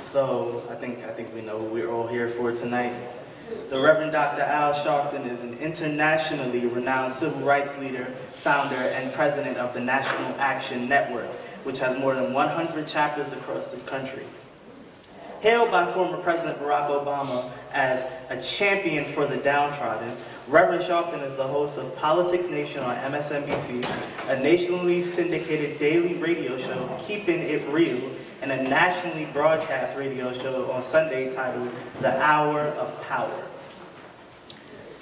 So I think we know who we're all here for tonight. The Reverend Dr. Al Sharpton is an internationally renowned civil rights leader, founder, and president of the National Action Network, which has more than 100 chapters across the country. Hailed by former President Barack Obama as a champion for the downtrodden, Reverend Sharpton is the host of Politics Nation on MSNBC, a nationally syndicated daily radio show, Keeping It Real, and a nationally broadcast radio show on Sunday titled The Hour of Power.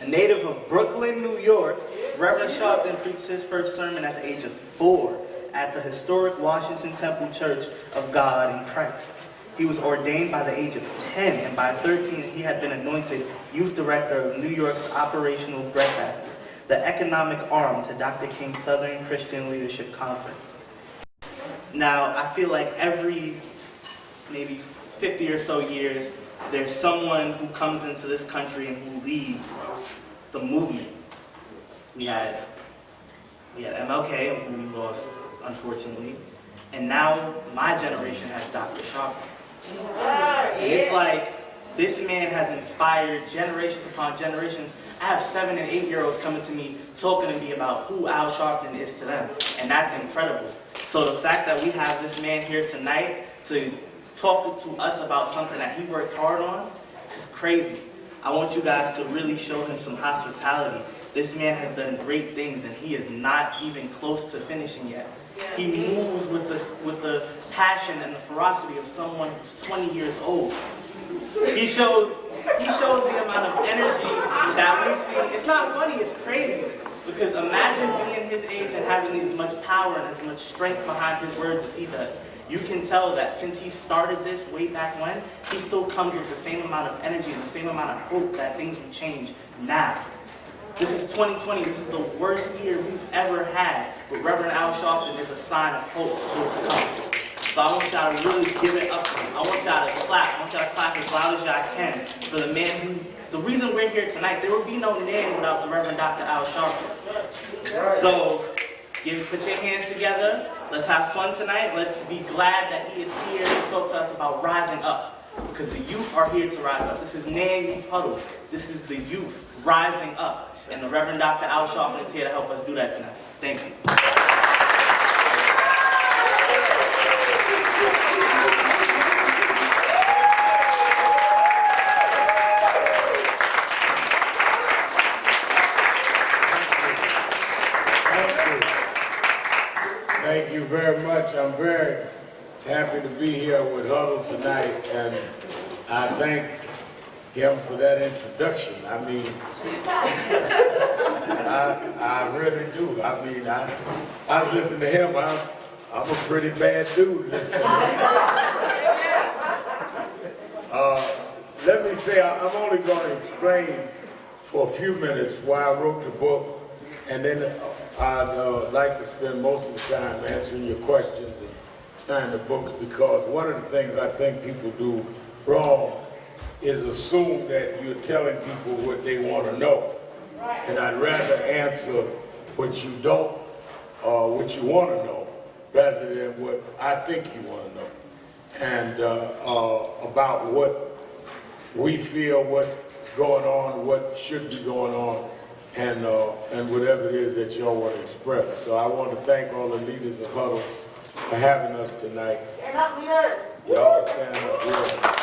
A native of Brooklyn, New York, Reverend Sharpton preached his first sermon at the age of 4 at the historic Washington Temple Church of God in Christ. He was ordained by the age of 10, and by 13 he had been anointed youth director of New York's Operational Breadbasket, the economic arm to Dr. King's Southern Christian Leadership Conference. Now, I feel like every maybe 50 or so years, there's someone who comes into this country and who leads the movement. We had MLK, who we lost, unfortunately, and now my generation has Dr. Sharpton. And it's like, this man has inspired generations upon generations. I have 7- and 8-year-olds coming to me, talking to me about who Al Sharpton is to them, and that's incredible. So the fact that we have this man here tonight to talk to us about something that he worked hard on, this is crazy. I want you guys to really show him some hospitality. This man has done great things, and he is not even close to finishing yet. He moves with the passion and the ferocity of someone who's 20 years old. He shows the amount of energy that we see. It's not funny, it's crazy. Because imagine being his age and having as much power and as much strength behind his words as he does. You can tell that since he started this way back when, he still comes with the same amount of energy and the same amount of hope that things will change now. This is 2020. This is the worst year we've ever had. But Reverend Al Sharpton is a sign of hope still to come. So I want y'all to really give it up to him. I want y'all to clap. I want y'all to clap as loud as y'all can for the man who, the reason we're here tonight, there would be no name without the Reverend Dr. Al Sharpton. So put your hands together. Let's have fun tonight. Let's be glad that he is here to talk to us about rising up. Because the youth are here to rise up. This is Youth Huddle. This is the youth rising up. And the Reverend Dr. Al Sharpton is here to help us do that tonight. Thank you. Thank you very much. I'm very happy to be here with Huddle tonight, and I thank him for that introduction. I mean, I really do. I mean, I listen to him. I'm a pretty bad dude listening to him. Let me say, I'm only going to explain for a few minutes why I wrote the book, and then I'd like to spend most of the time answering your questions and signing the books, because one of the things I think people do wrong is assume that you're telling people what they want to know. And I'd rather answer what you don't, what you want to know, rather than what I think you want to know. And about what we feel, what's going on, what should be going on, and whatever it is that y'all want to express. So I want to thank all the leaders of Huddle for having us tonight. Stand up, leader. Y'all stand up here.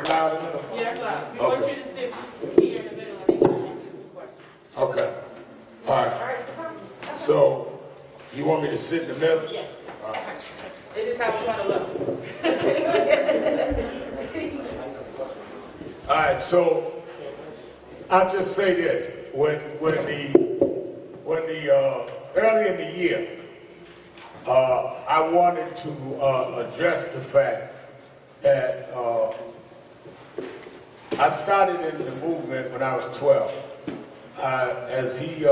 Loud enough? Yes, sir. We want you to sit here in the middle and answer the questions. Okay. All right. So, you want me to sit in the middle? Yes. All right. It is how we want to look. All right, so I'll just say this. When early in the year, I wanted to address the fact that I started in the movement when I was 12. As he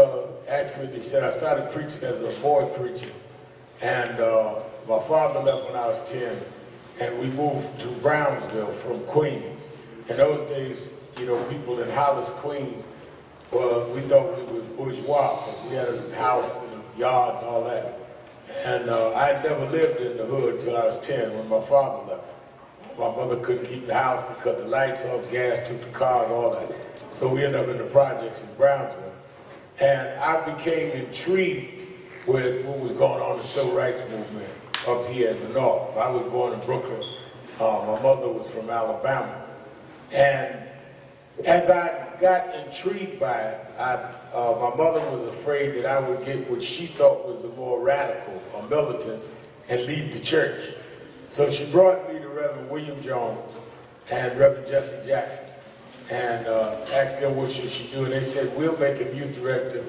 accurately said, I started preaching as a boy preacher. And my father left when I was 10, and we moved to Brownsville from Queens. In those days, you know, people in Hollis, Queens, well, we thought we was bourgeois, because we had a house in yard and all that. And I had never lived in the hood till I was 10 when my father left. My mother couldn't keep the house, they cut the lights off, gas, took the cars, all that. So we ended up in the projects in Brownsville. And I became intrigued with what was going on in the civil rights movement up here in the north. I was born in Brooklyn. My mother was from Alabama. And as I got intrigued by it, my mother was afraid that I would get what she thought was the more radical or militants and leave the church. So she brought me to Reverend William Jones and Reverend Jesse Jackson and asked them what should she do. And they said, we'll make him youth director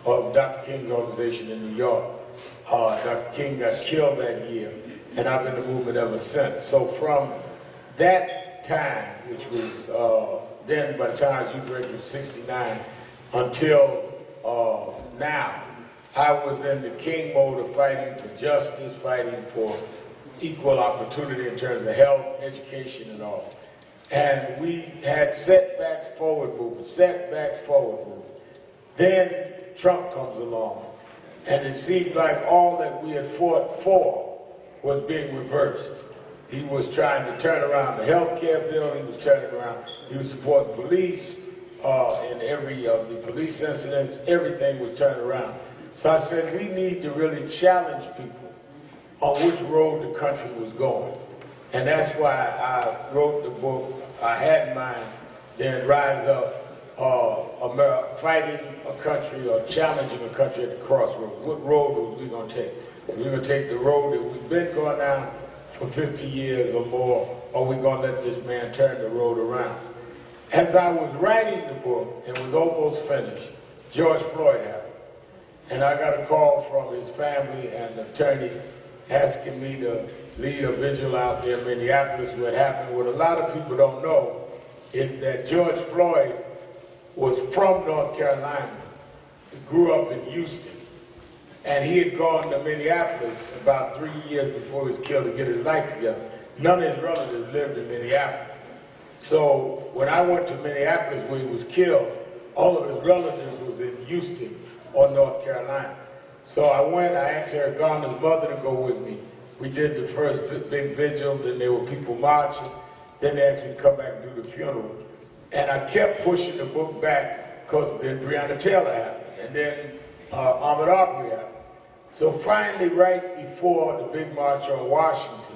of Dr. King's organization in New York. Dr. King got killed that year, and I've been in the movement ever since. So from that time, which was then by the time I was youth director was 69, until now, I was in the King mode of fighting for justice, fighting for equal opportunity in terms of health, education, and all. And we had setbacks, forward movement, setbacks, forward movement. Then Trump comes along, and it seemed like all that we had fought for was being reversed. He was trying to turn around the health care bill, he was turning around, he was supporting police in every of the police incidents, everything was turned around. So I said, we need to really challenge people on which road the country was going. And that's why I wrote the book, I had mine, then Rise Up, fighting a country or challenging a country at the crossroads. What road was we going to take? Was we going to take the road that we've been going down for 50 years or more, or we going to let this man turn the road around? As I was writing the book, and was almost finished, George Floyd happened. And I got a call from his family and attorney asking me to lead a vigil out there in Minneapolis. What happened, what a lot of people don't know, is that George Floyd was from North Carolina. He grew up in Houston. And he had gone to Minneapolis about 3 years before he was killed to get his life together. None of his relatives lived in Minneapolis. So when I went to Minneapolis where he was killed, all of his relatives was in Houston or North Carolina. So I went, I asked Eric Garner's mother to go with me. We did the first big vigil, then there were people marching, then they asked me to come back and do the funeral. And I kept pushing the book back because then Breonna Taylor happened, and then Ahmaud Arbery happened. So finally, right before the big march on Washington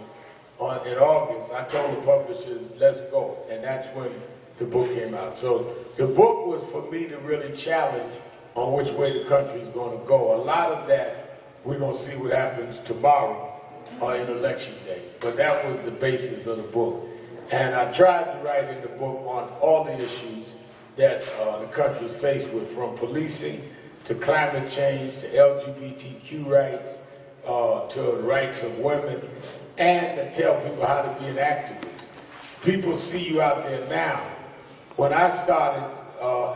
in August, I told the publishers, let's go. And that's when the book came out. So the book was for me to really challenge on which way the country's going to go. A lot of that, we're going to see what happens tomorrow in Election Day. But that was the basis of the book. And I tried to write in the book on all the issues that the country's faced with, from policing to climate change, to LGBTQ rights, to the rights of women, and to tell people how to be an activist. People see you out there now. When I started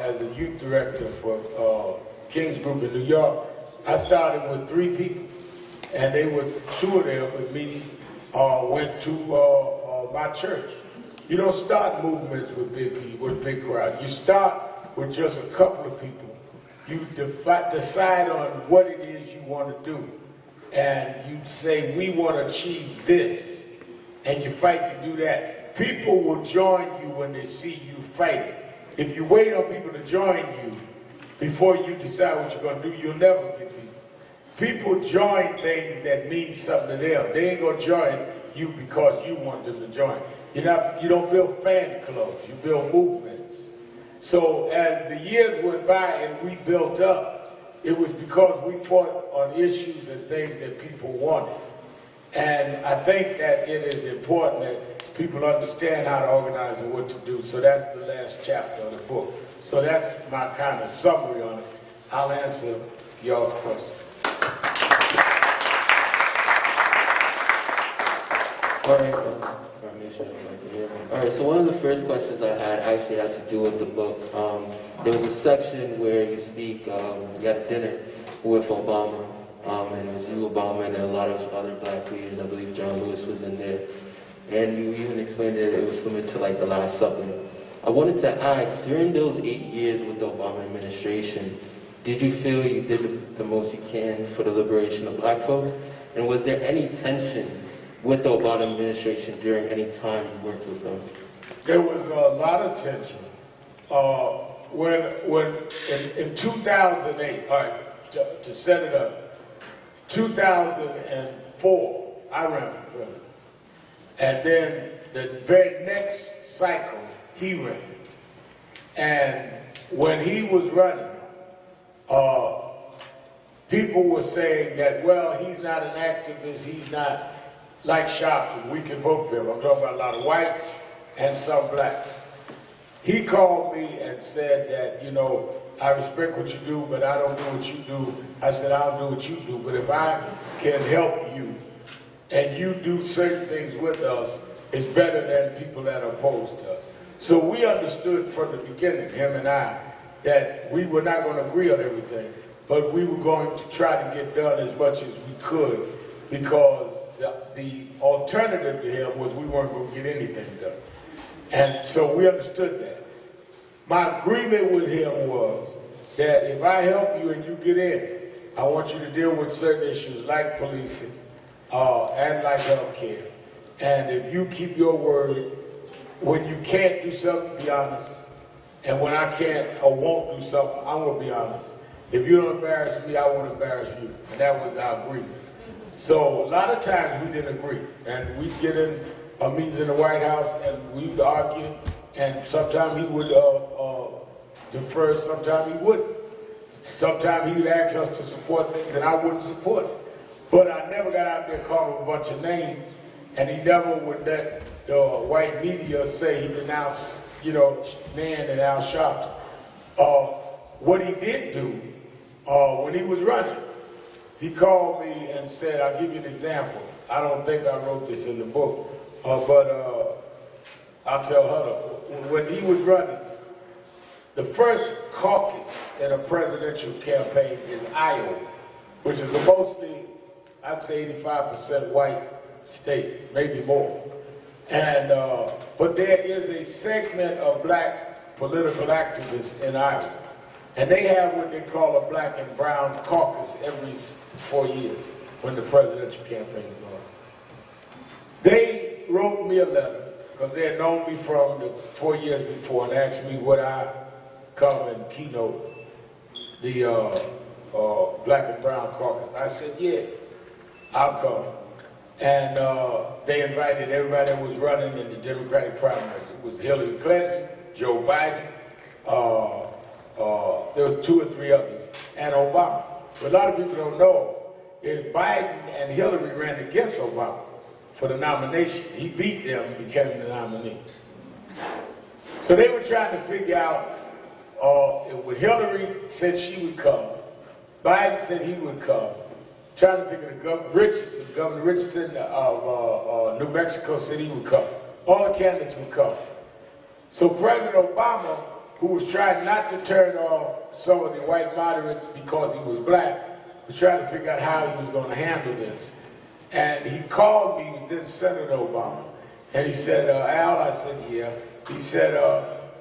as a youth director for King's Group in New York, I started with 3 people, and they were 2 of them with me went to my church. You don't start movements with big people, with big crowds. You start with just a couple of people. You decide on what it is you want to do. And you say, we want to achieve this. And you fight to do that. People will join you when they see you fighting. If you wait on people to join you before you decide what you're going to do, you'll never get people. People join things that mean something to them. They ain't going to join you because you want them to join. You don't build fan clubs, you build movements. So as the years went by and we built up, it was because we fought on issues and things that people wanted. And I think that it is important that people understand how to organize and what to do. So that's the last chapter of the book. So that's my kind of summary on it. I'll answer y'all's questions. All right, make sure everyone can hear me. All right, so one of the first questions I had actually had to do with the book. There was a section where you speak, you had dinner with Obama, and it was you, Obama, and a lot of other black leaders. I believe John Lewis was in there. And you even explained that it was similar to like the Last Supper. I wanted to ask, during those 8 years with the Obama administration, did you feel you did the most you can for the liberation of black folks? And was there any tension with the Obama administration during any time you worked with them? There was a lot of tension. When in 2008, all right, to set it up, 2004, I ran for president. And then the very next cycle, he ran. And when he was running, people were saying that, well, he's not an activist, he's not like Sharpton, we can vote for him. I'm talking about a lot of whites and some blacks. He called me and said that, you know, I respect what you do, but I don't do what you do. I said, I'll do what you do, but if I can help you and you do certain things with us, it's better than people that are opposed to us. So we understood from the beginning, him and I, that we were not going to agree on everything, but we were going to try to get done as much as we could, because the alternative to him was we weren't going to get anything done. And so we understood that. My agreement with him was that if I help you and you get in, I want you to deal with certain issues like policing and like health care. And if you keep your word, when you can't do something, be honest. And when I can't or won't do something, I'm going to be honest. If you don't embarrass me, I won't embarrass you. And that was our agreement. So a lot of times we didn't agree. And we'd get in meetings in the White House and we'd argue. And sometimes he would defer, sometimes he wouldn't. Sometimes he would ask us to support things and I wouldn't support it. But I never got out there calling him a bunch of names, and he never would let the white media say he denounced, you know, Nan and Al Sharpton. What he did do, when he was running, he called me and said, I'll give you an example. I don't think I wrote this in the book, but I'll tell Huddle. When he was running, the first caucus in a presidential campaign is Iowa, which is a mostly, I'd say 85% white state, maybe more. And, but there is a segment of black political activists in Iowa. And they have what they call a black and brown caucus every 4 years when the presidential campaign is going on. They wrote me a letter, because they had known me from the 4 years before, and asked me would I come and keynote the black and brown caucus. I said, yeah, I'll come. And they invited everybody that was running in the Democratic primaries. It was Hillary Clinton, Joe Biden, there was 2 or 3 others, and Obama. What a lot of people don't know is Biden and Hillary ran against Obama for the nomination. He beat them and became the nominee. So they were trying to figure out, when Hillary said she would come, Biden said he would come, trying to figure Governor Richardson of New Mexico said he would come. All the candidates would come. So President Obama, who was trying not to turn off some of the white moderates because he was black, was trying to figure out how he was going to handle this. And he called me, he was then Senator Obama, and he said, Al, I said, yeah. He said,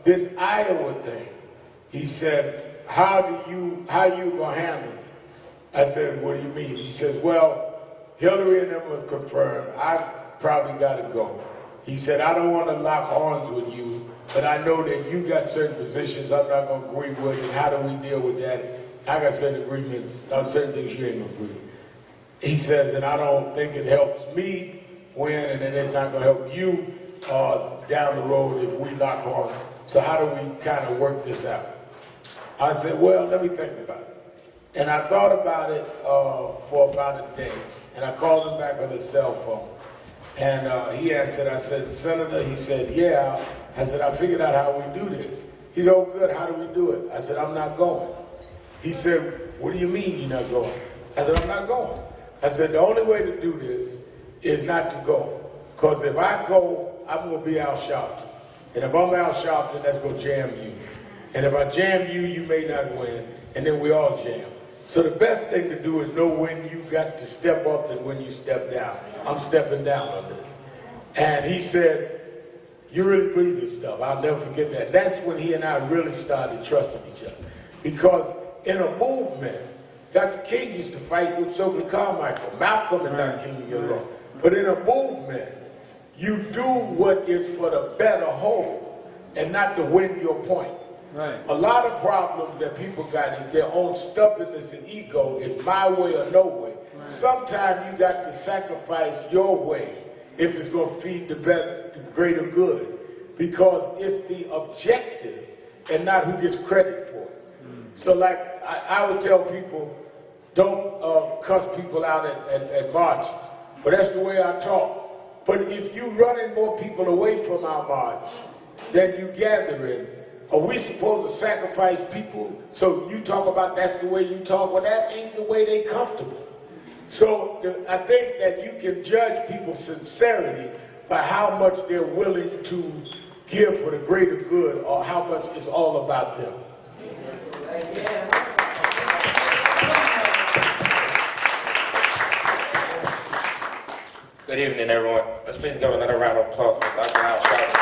this Iowa thing, he said, how you gonna handle it? I said, what do you mean? He says, well, Hillary and them have confirmed, I probably gotta go. He said, I don't want to lock arms with you, but I know that you got certain positions I'm not gonna agree with, and how do we deal with that? I got certain agreements, certain things you ain't gonna agree with. He says, and I don't think it helps me win, and then it's not gonna help you down the road if we lock arms. So how do we kind of work this out? I said, well, let me think about it. And I thought about it for about a day. And I called him back on his cell phone. And he answered, I said, Senator, he said, yeah. I said, I figured out how we do this. He said, oh, good, how do we do it? I said, I'm not going. He said, what do you mean you're not going? I said, I'm not going. I said, the only way to do this is not to go. Because if I go, I'm going to be Al Sharpton. And if I'm Al Sharpton, that's going to jam you. And if I jam you, you may not win. And then we all jam. So the best thing to do is know when you got to step up and when you step down. I'm stepping down on this. And he said, you really believe this stuff. I'll never forget that. And that's when he and I really started trusting each other. Because in a movement, Dr. King used to fight with Stokely Carmichael, Malcolm and Dr. King to get along. But in a movement, you do what is for the better whole and not to win your point. Right. A lot of problems that people got is their own stubbornness and ego, is my way or no way. Right. Sometimes you got to sacrifice your way if it's going to feed the greater good, because it's the objective and not who gets credit for it. So like I would tell people, don't cuss people out at marches, but that's the way I talk. But if you running more people away from our march than you gathering, are we supposed to sacrifice people? So you talk about that's the way you talk, well that ain't the way they comfortable. So I think that you can judge people's sincerity by how much they're willing to give for the greater good, or how much it's all about them. Good evening, everyone. Let's please give another round of applause for Dr. Al Sharpton.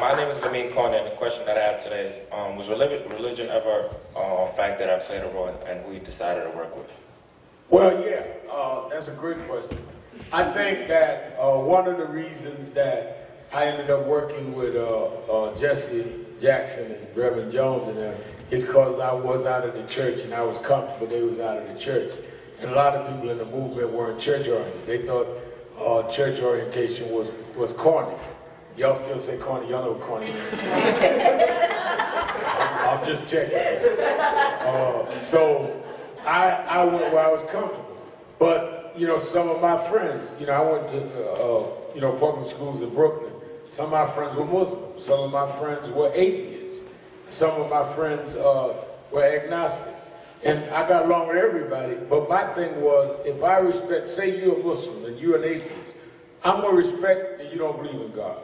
My name is Lamine Corner, and the question that I have today is, was religion ever a factor that played a role in who you decided to work with? Well, yeah, that's a great question. I think that one of the reasons that I ended up working with Jesse Jackson and Reverend Jones and them is because I was out of the church and I was comfortable they was out of the church. And a lot of people in the movement weren't church-oriented. They thought church orientation was corny. Y'all still say corny? Y'all know what corny is. I'm just checking. So I went where I was comfortable. But, you know, some of my friends, you know, I went to, public schools in Brooklyn. Some of my friends were Muslims. Some of my friends were atheists. Some of my friends were agnostic. And I got along with everybody, but my thing was, if I respect, say you're a Muslim and you're an atheist, I'm gonna respect that you don't believe in God.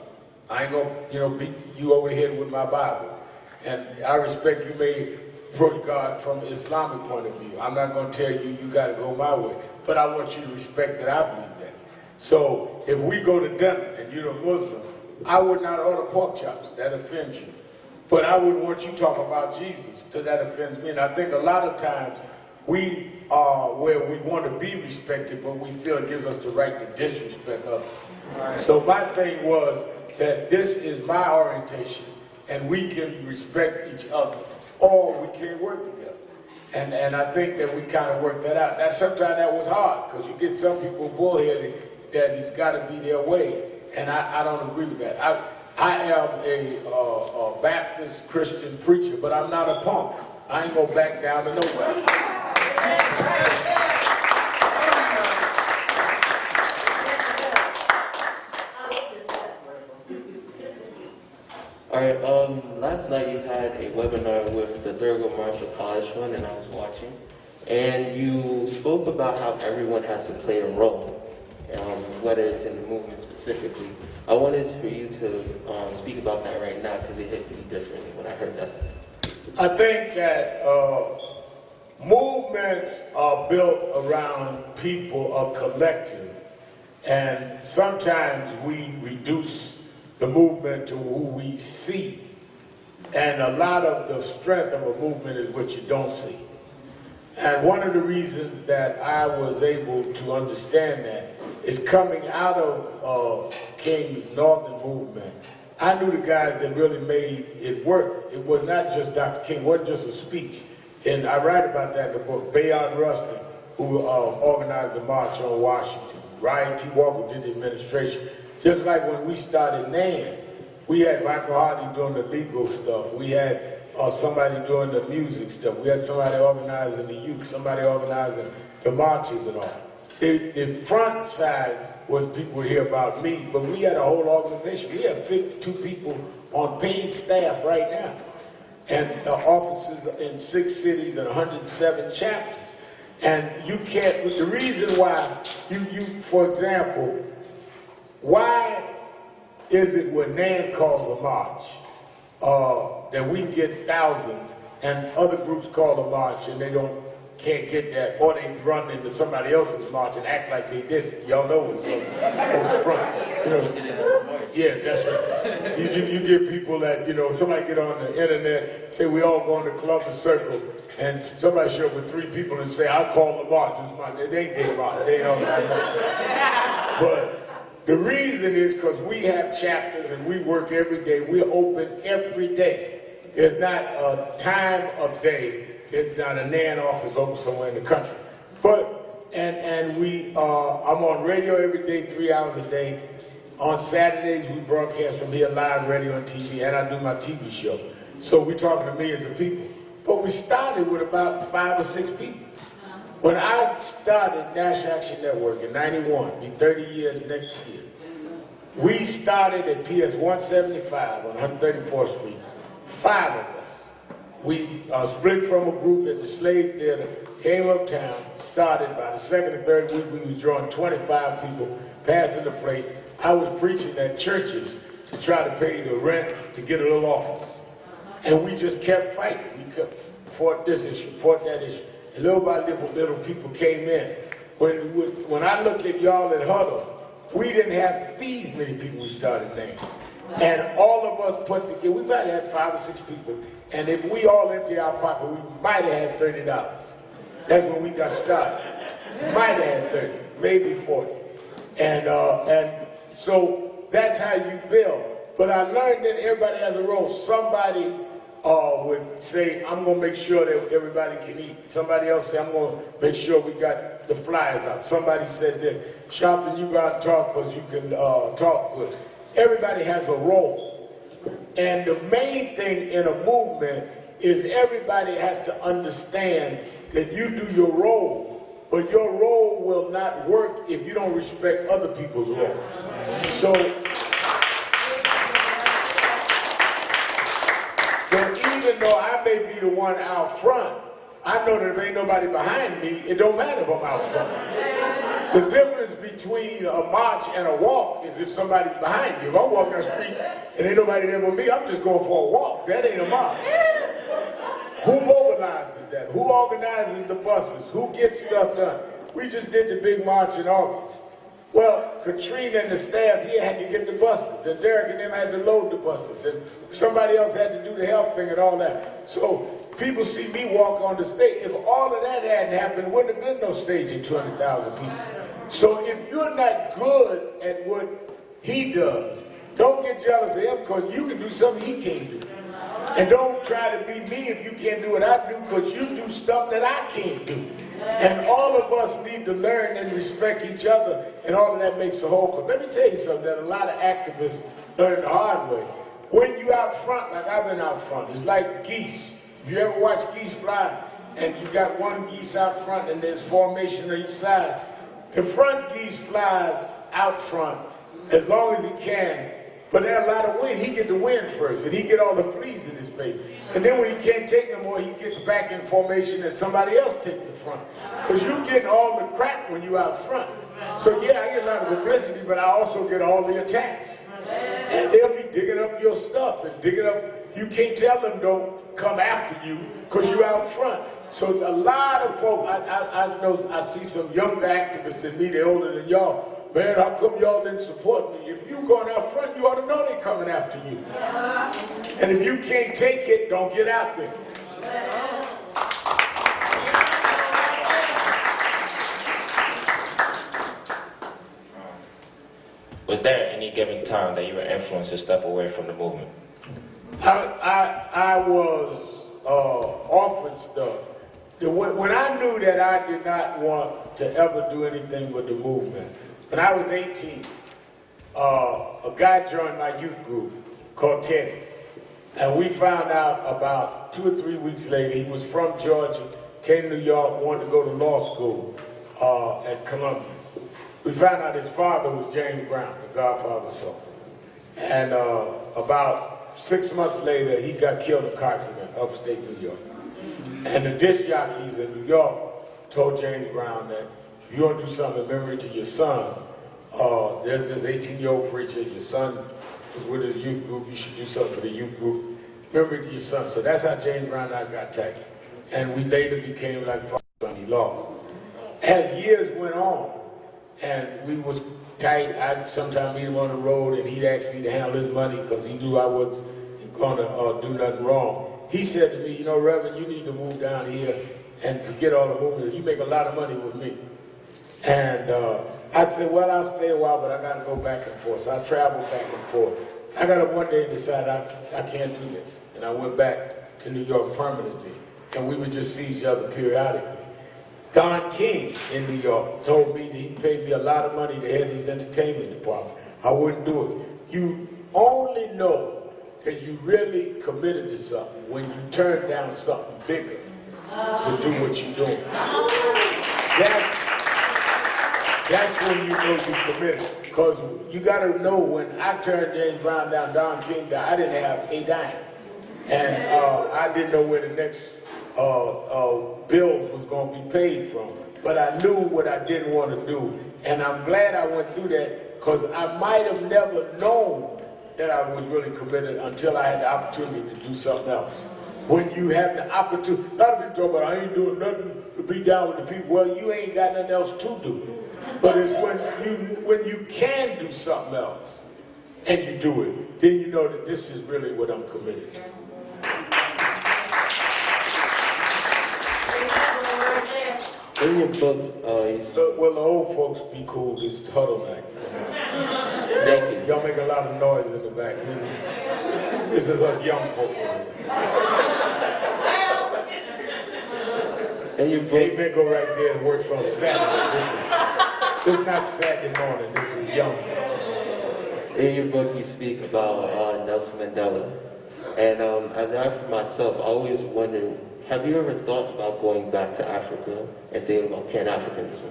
I ain't gonna, beat you over the head with my Bible. And I respect you may approach God from an Islamic point of view. I'm not gonna tell you, you gotta go my way. But I want you to respect that I believe that. So if we go to dinner and you're a Muslim, I would not order pork chops. That offends you. But I wouldn't want you to talk about Jesus, because that offends me. And I think a lot of times we are where we want to be respected, but we feel it gives us the right to disrespect others. Right. So my thing was that this is my orientation, and we can respect each other, or we can't work together. And I think that we kind of worked that out. Now, sometimes that was hard, because you get some people bullheaded that it's got to be their way, and I don't agree with that. I am a Baptist Christian preacher, but I'm not a punk. I ain't gonna back down to nobody. All right, last night you had a webinar with the Thurgood Marshall College Fund, and I was watching. And you spoke about how everyone has to play a role, whether it's in the movement specifically. I wanted for you to speak about that right now, because it hit me differently when I heard that. I think that movements are built around people, a collective, and sometimes we reduce the movement to who we see, and a lot of the strength of a movement is what you don't see. And one of the reasons that I was able to understand that is coming out of King's Northern movement. I knew the guys that really made it work. It was not just Dr. King, it wasn't just a speech. And I write about that in the book. Bayard Rustin, who organized the March on Washington. Ryan T. Walker did the administration. Just like when we started NAN, we had Michael Hardy doing the legal stuff. We had somebody doing the music stuff. We had somebody organizing the youth, somebody organizing the marches and all. The front side was people would hear about me, but we had a whole organization. We have 52 people on paid staff right now, and offices in 6 cities and 107 chapters. And you can't, the reason why for example, why is it when NAN calls a march that we can get thousands and other groups call a march and they can't get that, or they run into somebody else's march and act like they did it? Y'all know when some folks front. Yeah, that's right. You get people that, you know, somebody get on the internet, say we all go in the Columbus Circle, and somebody show up with 3 people and say, I call the march. It's my, it ain't their march. They don't know. But the reason is because we have chapters and we work every day. We're open every day. There's not a time of day. There's not a NAN office open somewhere in the country. But, and we, I'm on radio every day, 3 hours a day. On Saturdays, we broadcast from here live radio and TV, and I do my TV show. So we're talking to millions of people. But we started with about 5 or 6 people. When I started National Action Network in '91, be 30 years next year, we started at PS 175 on 134th Street, 5 of us. We split from a group at the Slave Theater, came uptown, started by the 2nd and 3rd week, we was drawing 25 people, passing the plate. I was preaching at churches to try to pay the rent to get a little office. And we just kept fighting. We fought this issue, fought that issue. And little by little people came in. When I looked at y'all at Huddle, we didn't have these many people we started naming. And all of us put together, we might have had 5 or 6 people. And if we all empty our pocket, we might have had $30. That's when we got started. Might have had 30, maybe 40. And so that's how you build. But I learned that everybody has a role. Somebody would say, I'm going to make sure that everybody can eat. Somebody else say, I'm going to make sure we got the flyers out. Somebody said that, Sharpton, you got to talk because you can talk good. Everybody has a role. And the main thing in a movement is everybody has to understand that you do your role, but your role will not work if you don't respect other people's role. So even though I may be the one out front, I know that if ain't nobody behind me, it don't matter if I'm out front. The difference between a march and a walk is if somebody's behind you. If I'm walking down the street and ain't nobody there with me, I'm just going for a walk. That ain't a march. Who mobilizes that? Who organizes the buses? Who gets stuff done? We just did the big march in August. Well, Katrina and the staff here had to get the buses, and Derek and them had to load the buses, and somebody else had to do the health thing and all that. So people see me walk on the stage. If all of that hadn't happened, wouldn't have been no stage in 200,000 people. So if you're not good at what he does, don't get jealous of him because you can do something he can't do. And don't try to be me if you can't do what I do because you do stuff that I can't do. And all of us need to learn and respect each other, and all of that makes a whole. Because let me tell you something that a lot of activists learn the hard way. When you out front, like I've been out front, it's like geese. If you ever watch geese fly, and you got one geese out front and there's formation on each side, the front geese flies out front as long as he can, but there's a lot of wind. He get the wind first, and he get all the fleas in his face. And then when he can't take no more, he gets back in formation and somebody else takes the front. Because you getting all the crap when you out front. So yeah, I get a lot of publicity, but I also get all the attacks. And they'll be digging up your stuff and digging up. You can't tell them don't come after you because you out front. So a lot of folk, I know, I see some young activists in me, they're older than y'all. Man, how come y'all didn't support me? If you going out front, you ought to know they're coming after you. And if you can't take it, don't get out there. Was there any given time that you were influenced to step away from the movement? I was offered stuff. When I knew that I did not want to ever do anything with the movement, when I was 18, a guy joined my youth group called Teddy. And we found out about 2 or 3 weeks later, he was from Georgia, came to New York, wanted to go to law school at Columbia. We found out his father was James Brown, the Godfather son. And about 6 months later, he got killed in a car accident upstate New York. And the disc jockeys in New York told James Brown that if you want to do something in memory to your son, there's this 18-year-old preacher, your son is with his youth group, you should do something for the youth group, memory to your son. So that's how James Brown and I got tight. And we later became like father and son, he lost. As years went on, and we was tight. I'd sometimes meet him on the road and he'd ask me to handle his money because he knew I wasn't gonna do nothing wrong. He said to me, you know, Reverend, you need to move down here and forget all the movements. You make a lot of money with me. And I said, well, I'll stay a while, but I gotta go back and forth. So I traveled back and forth. I got up one day and decided I can't do this. And I went back to New York permanently. And we would just see each other periodically. Don King in New York told me that he paid me a lot of money to head his entertainment department. I wouldn't do it. You only know that you really committed to something when you turn down something bigger to do what you're doing. That's when you know you're committed. Because you got to know, when I turned James Brown down, Don King down, I didn't have a dime. And I didn't know where the next bills was going to be paid from. But I knew what I didn't want to do. And I'm glad I went through that, because I might have never known that I was really committed until I had the opportunity to do something else. When you have the opportunity, a lot of people talk about, I ain't doing nothing to be down with the people. Well, you ain't got nothing else to do. But it's when you can do something else and you do it, then you know that this is really what I'm committed to. In your book, Well, the old folks be cool. It's Huddle night. thank you. Y'all make a lot of noise in the back. This is us young folk. In your Hey, book, man, go right there and works on Saturday. This is not Saturday morning. This is young folk. in your book, you speak about Nelson Mandela. And as I for myself, I always wonder, have you ever thought about going back to Africa and thinking about Pan-Africanism?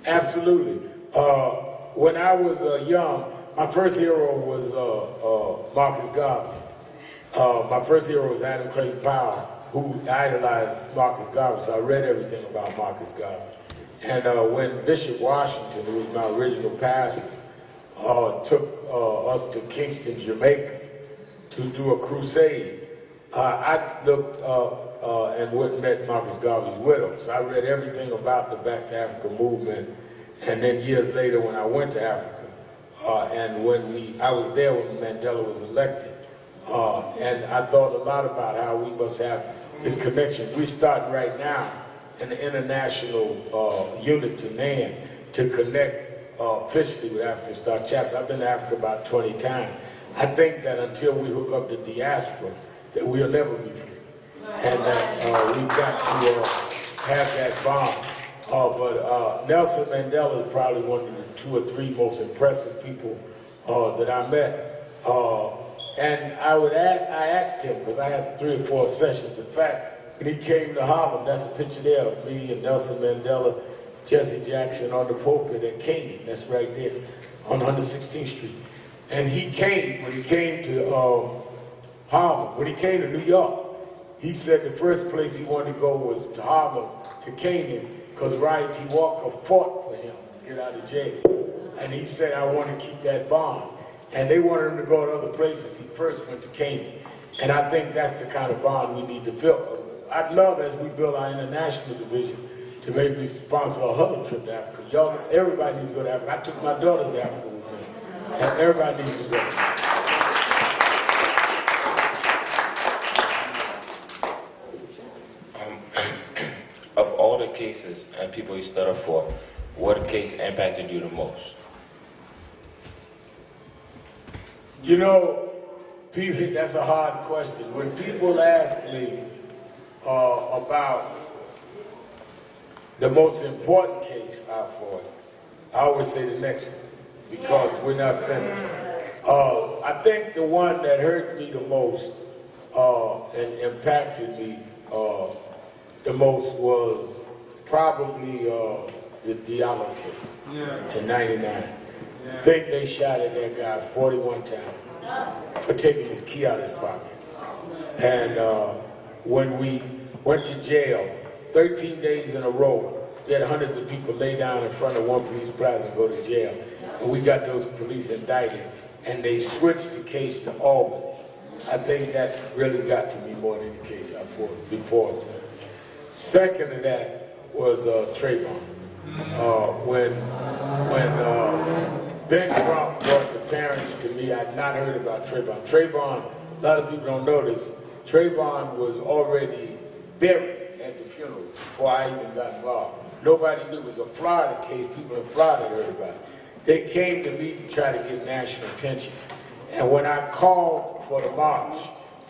Absolutely. When I was young, my first hero was Marcus Garvey. My first hero was Adam Clayton Powell, who idolized Marcus Garvey, so I read everything about Marcus Garvey. And when Bishop Washington, who was my original pastor, took us to Kingston, Jamaica to do a crusade, I looked and went and met Marcus Garvey's widow. So I read everything about the Back to Africa movement. And then years later when I went to Africa, and when I was there when Mandela was elected, and I thought a lot about how we must have this connection. We're starting right now an international unit to NAN to connect officially with African Star Chapter. I've been to Africa about 20 times. I think that until we hook up the diaspora, that we'll never be free. And that we've got to have that bond. But Nelson Mandela is probably one of the 2 or 3 most impressive people that I met. And I asked him, because I had 3 or 4 sessions. In fact, when he came to Harlem, that's a picture there of me and Nelson Mandela, Jesse Jackson on the pulpit at Canaan. That's right there on 116th Street. And he came, when he came to Harlem, when he came to New York, he said the first place he wanted to go was to Harlem, to Canaan, because Ryan T. Walker fought for him to get out of jail. And he said, I want to keep that bond. And they wanted him to go to other places. He first went to Canaan. And I think that's the kind of bond we need to build. I'd love, as we build our international division, to maybe sponsor a Huddle trip to Africa. Y'all, everybody needs to go to Africa. I took my daughters to Africa with me. And everybody needs to go. Of all the cases and people you stood up for, what case impacted you the most? You know, people, that's a hard question. When people ask me about the most important case I fought, I always say the next one, because we're not finished. I think the one that hurt me the most and impacted me the most was probably the Diallo case in '99. I think they shot at that guy 41 times for taking his key out of his pocket. And when we went to jail, 13 days in a row, we had hundreds of people lay down in front of one police plaza and go to jail. And we got those police indicted, and they switched the case to Albany. I think that really got to me more than the case I fought before or since. Second to that was Trayvon. When Ben Crump brought the parents to me. I'd not heard about Trayvon. Trayvon, a lot of people don't know this, Trayvon was already buried at the funeral before I even got involved. Nobody knew. It was a Florida case. People in Florida heard about it. They came to me to try to get national attention. And when I called for the march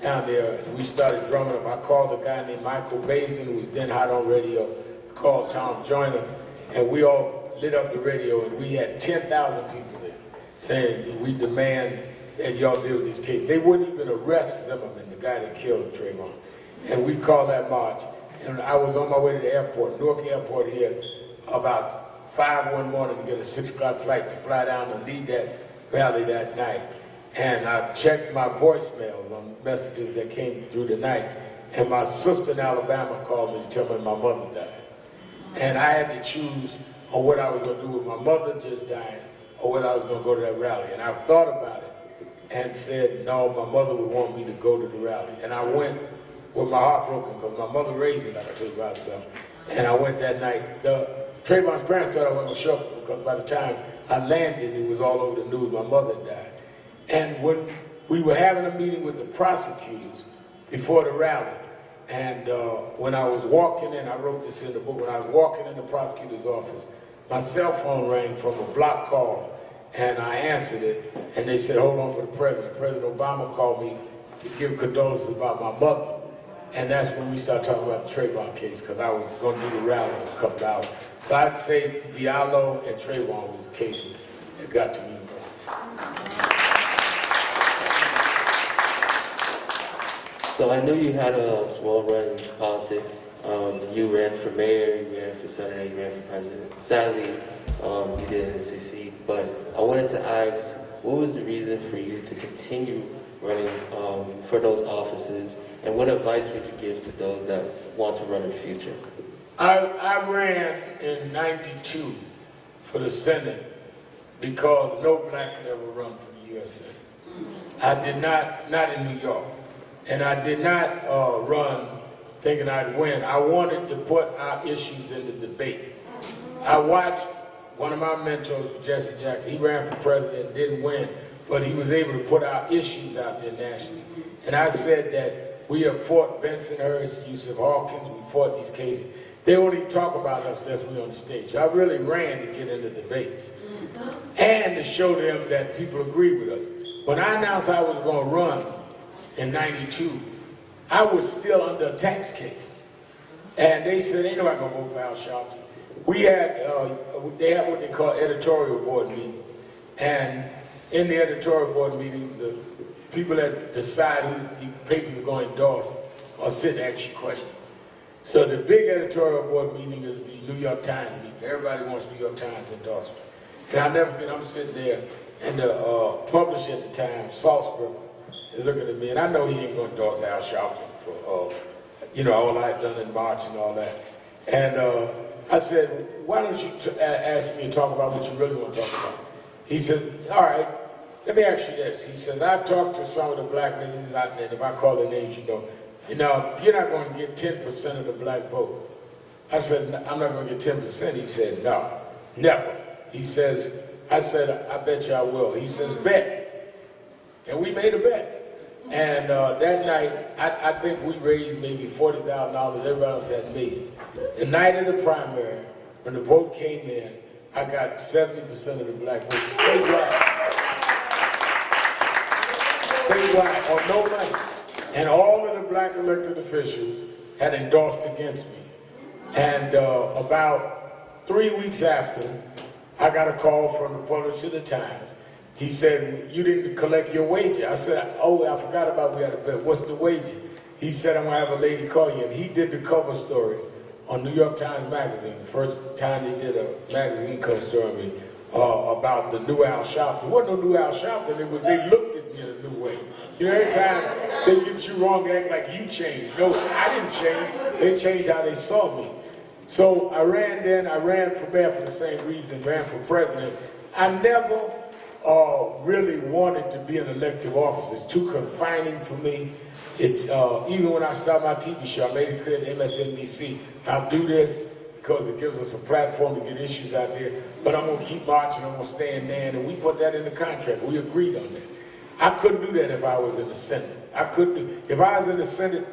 down there and we started drumming up, I called a guy named Michael Basin, who was then hot on radio, called Tom Joyner, and we all lit up the radio, and we had 10,000 people there saying, we demand that y'all deal with this case. They wouldn't even arrest Zimmerman, the guy that killed Trayvon. And we called that march. And I was on my way to the airport, Newark Airport here, about 5 one morning to get a 6 o'clock flight to fly down and lead that rally that night. And I checked my voicemails on messages that came through the night. And my sister in Alabama called me to tell me my mother died. And I had to choose on what I was going to do with my mother just dying or whether I was going to go to that rally. And I thought about it and said, no, my mother would want me to go to the rally. And I went with my heart broken because my mother raised me, like I told you about something. And I went that night. Trayvon's parents thought I wasn't going to show up because by the time I landed, it was all over the news. My mother died. And when we were having a meeting with the prosecutors before the rally, and when I was walking in, I wrote this in the book, when I was walking in the prosecutor's office, my cell phone rang from a block call, and I answered it, and they said, hold on for the president. President Obama called me to give condolences about my mother. And that's when we started talking about the Trayvon case, because I was going to do the rally in a couple of hours. So I'd say Diallo and Trayvon was the cases that got to me. So I knew you had a small run into politics. You ran for mayor, you ran for senator, you ran for president. Sadly, you didn't succeed, but I wanted to ask, what was the reason for you to continue running for those offices, and what advice would you give to those that want to run in the future? I ran in '92 for the Senate because no black could ever run for the U.S. Senate. I did not in New York. And I did not run thinking I'd win. I wanted to put our issues in the debate. I watched one of my mentors, Jesse Jackson. He ran for president and didn't win, but he was able to put our issues out there nationally. And I said that we have fought Bensonhurst, Yusuf Hawkins, we fought these cases. They won't even talk about us unless we're on the stage. So I really ran to get into debates and to show them that people agree with us. When I announced I was going to run in '92, I was still under a tax case. And they said, ain't nobody gonna vote for Al Sharpton. We had, they had what they call editorial board meetings. And in the editorial board meetings, the people that decide who the papers are going to endorse are sitting to ask you questions. So the big editorial board meeting is the New York Times meeting. Everybody wants New York Times endorsement. And I'll never forget, I'm sitting there, and the publisher at the time, Salzburg, is looking at me, and I know he ain't going to endorse Al Sharpton for, all I've done in March and all that. And I said, why don't you ask me to talk about what you really want to talk about? He says, all right, let me ask you this. He says, I've talked to some of the black ladies out there, if I call their names, you know, you're not going to get 10% of the black vote. I said, I'm not going to get 10%. He said, no, never. He says, I said, I bet you I will. He says, bet. And we made a bet. And that night, I think we raised maybe $40,000. Everybody else had millions. The night of the primary, when the vote came in, I got 70% of the black vote statewide. Statewide, on no money. And all of the black elected officials had endorsed against me. And about 3 weeks after, I got a call from the publisher of the Times. He said, you didn't collect your wager. I said, oh, I forgot about we had a bet. What's the wager? He said, I'm going to have a lady call you. And he did the cover story on New York Times Magazine. The first time they did a magazine cover story on me about the new Al Sharpton. There wasn't no new Al Sharpton. It was they looked at me in a new way. You know, every time they get you wrong, they act like you changed. No, I didn't change. They changed how they saw me. So I ran then. I ran for mayor for the same reason, ran for president. I never really wanted to be an elective office. It's too confining for me. It's even when I started my TV show, I made it clear to MSNBC, I'll do this because it gives us a platform to get issues out there. But I'm gonna keep marching, I'm gonna stand there, and we put that in the contract. We agreed on that. I couldn't do that if I was in the Senate. I couldn't do, if I was in the Senate,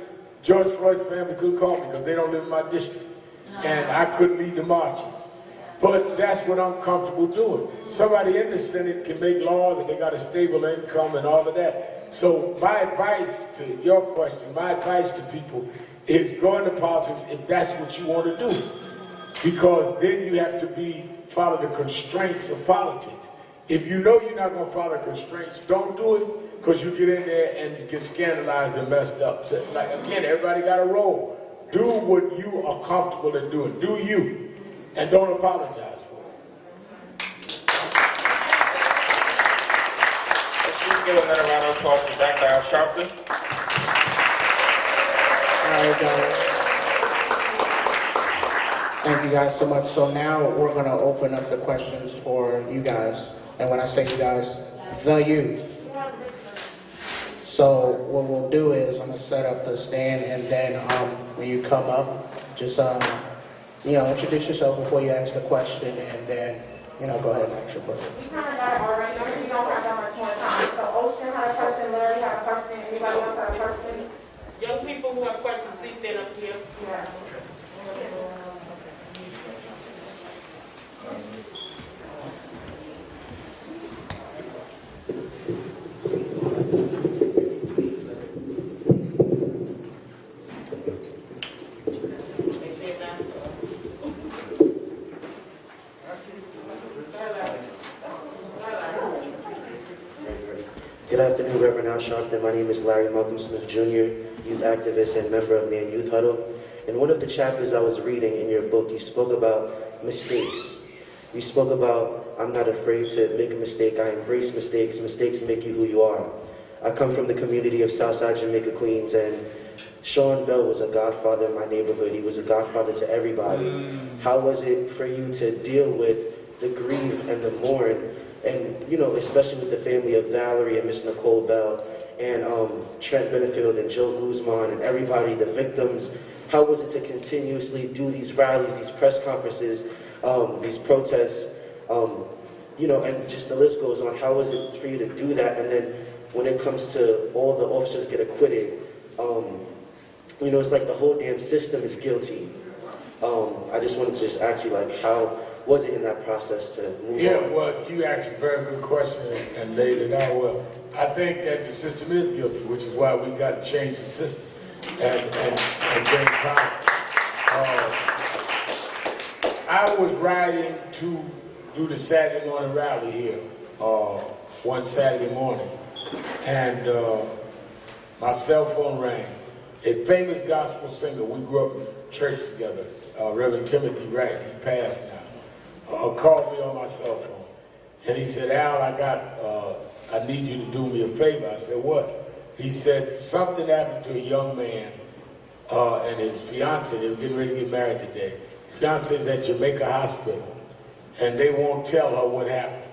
George Floyd's family couldn't call me because they don't live in my district. And I couldn't lead the marches. But that's what I'm comfortable doing. Somebody in the Senate can make laws and they got a stable income and all of that. So my advice to your question, my advice to people is go into politics if that's what you want to do. Because then you have to follow the constraints of politics. If you know you're not going to follow constraints, don't do it, because you get in there and you get scandalized and messed up. So, like, again, everybody got a role. Do what you are comfortable in doing. Do you, and don't apologize for it. Let's please give another round of applause for Dr. Al Sharpton. All right, guys. Thank you guys so much. So now we're going to open up the questions for you guys. And when I say you guys, the youth. So what we'll do is I'm going to set up the stand, and then when you come up, just introduce yourself before you ask the question, and then go ahead and ask your question. We kind of got it already. We don't have that much more time. So Ocean had a question, Larry had a question, anybody else had a question? Those people who have questions, please stand up here. Yeah. Good afternoon, Reverend Al Sharpton. My name is Larry Malcolm Smith Jr., youth activist and member of Man Youth Huddle. In one of the chapters I was reading in your book, you spoke about mistakes. You spoke about, I'm not afraid to make a mistake. I embrace mistakes. Mistakes make you who you are. I come from the community of Southside Jamaica, Queens, and Sean Bell was a godfather in my neighborhood. He was a godfather to everybody. How was it for you to deal with the grief and the mourn, and especially with the family of Valerie and Miss Nicole Bell and Trent Benefield and Joe Guzman and everybody, the victims? How was it to continuously do these rallies, these press conferences, these protests, and just the list goes on? How was it for you to do that? And then when it comes to all the officers get acquitted, it's like the whole damn system is guilty. I just wanted to just ask you, how was it in that process to move on? Yeah, well, you asked a very good question and laid it out well. I think that the system is guilty, which is why we got to change the system and gain power. I was riding to do the Saturday morning rally here one Saturday morning, and my cell phone rang. A famous gospel singer, we grew up in church together, Reverend Timothy Wright, he passed now, called me on my cell phone. And he said, Al, I need you to do me a favor. I said, what? He said, something happened to a young man and his fiance. They were getting ready to get married today. His fiance is at Jamaica Hospital, and they won't tell her what happened.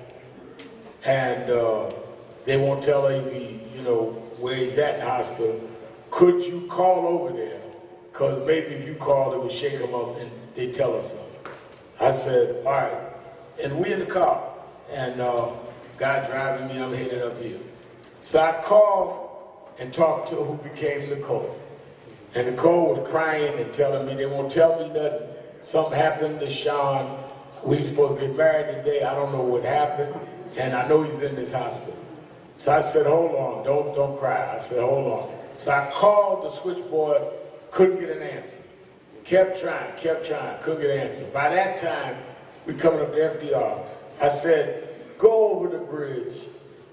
And they won't tell her where he's at in the hospital. Could you call over there? Because maybe if you called, it would shake him up and they'd tell us something. I said, all right. And we in the car. And guy driving me, I'm headed up here. So I called and talked to who became Nicole. And Nicole was crying and telling me, they won't tell me nothing. Something happened to Sean. We were supposed to get married today. I don't know what happened. And I know he's in this hospital. So I said, hold on, don't cry. I said, hold on. So I called the switchboard, couldn't get an answer. Kept trying, couldn't get an answer. By that time, we coming up to FDR. I said, go over the bridge,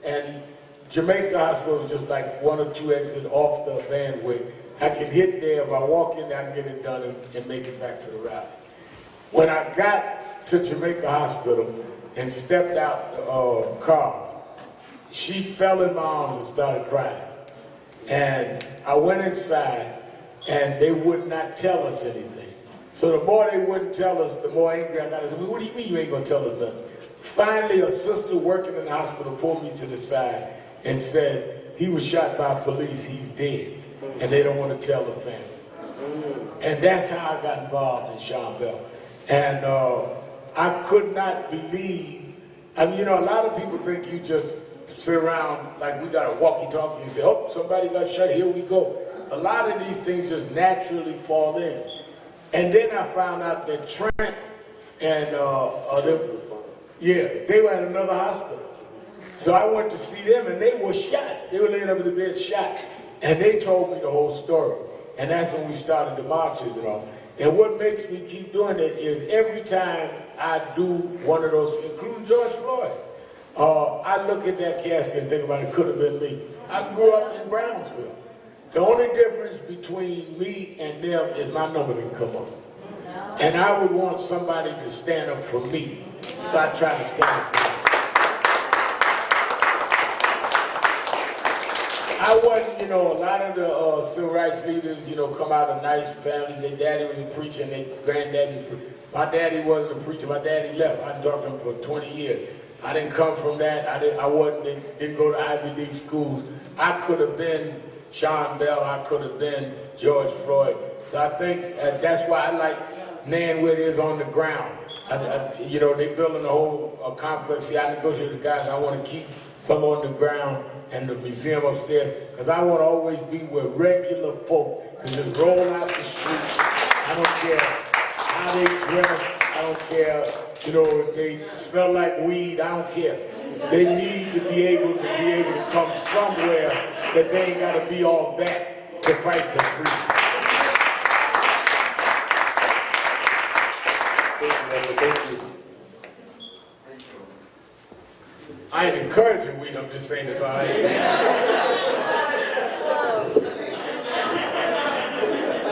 and Jamaica Hospital is just like 1 or 2 exits off the bandway. I can hit there, if I walk in there, I can get it done and make it back to the rally. When I got to Jamaica Hospital and stepped out the car, she fell in my arms and started crying. And I went inside, and they would not tell us anything. So the more they wouldn't tell us, the more angry I got. I said, what do you mean you ain't gonna tell us nothing? Finally, a sister working in the hospital pulled me to the side and said, he was shot by police, he's dead. And they don't want to tell the family. And that's how I got involved in Sean Bell. And I could not believe, I mean, you know, a lot of people think you just sit around like we got a walkie-talkie and say, oh, somebody got shot, here we go. A lot of these things just naturally fall in. And then I found out that Trent and they were at another hospital. So I went to see them and they were shot. They were laying up in the bed shot. And they told me the whole story. And that's when we started the marches and all. And what makes me keep doing it is every time I do one of those, including George Floyd, I look at that casket and think about it could have been me. I grew up in Brownsville. The only difference between me and them is my number didn't come up. And I would want somebody to stand up for me. So I try to stand up for them. I wasn't, you know, a lot of the civil rights leaders, you know, come out of nice families. Their daddy was a preacher and their granddaddy was a preacher. My daddy wasn't a preacher. My daddy left. I talked to him for 20 years. I didn't come from that. I didn't go to Ivy League schools. I could have been Sean Bell. I could have been George Floyd. So I think that's why I like Nan where it is on the ground. You know, they building a whole complex here. I negotiated with the guys. I want to keep some on the ground and the museum upstairs, because I want to always be where regular folk can just roll out the streets. I don't care how they dress. I don't care, you know, if they smell like weed. I don't care. They need to be able to come somewhere that they ain't got to be all that to fight for freedom. Thank you. I ain't encouraging weed, I'm just saying this all right.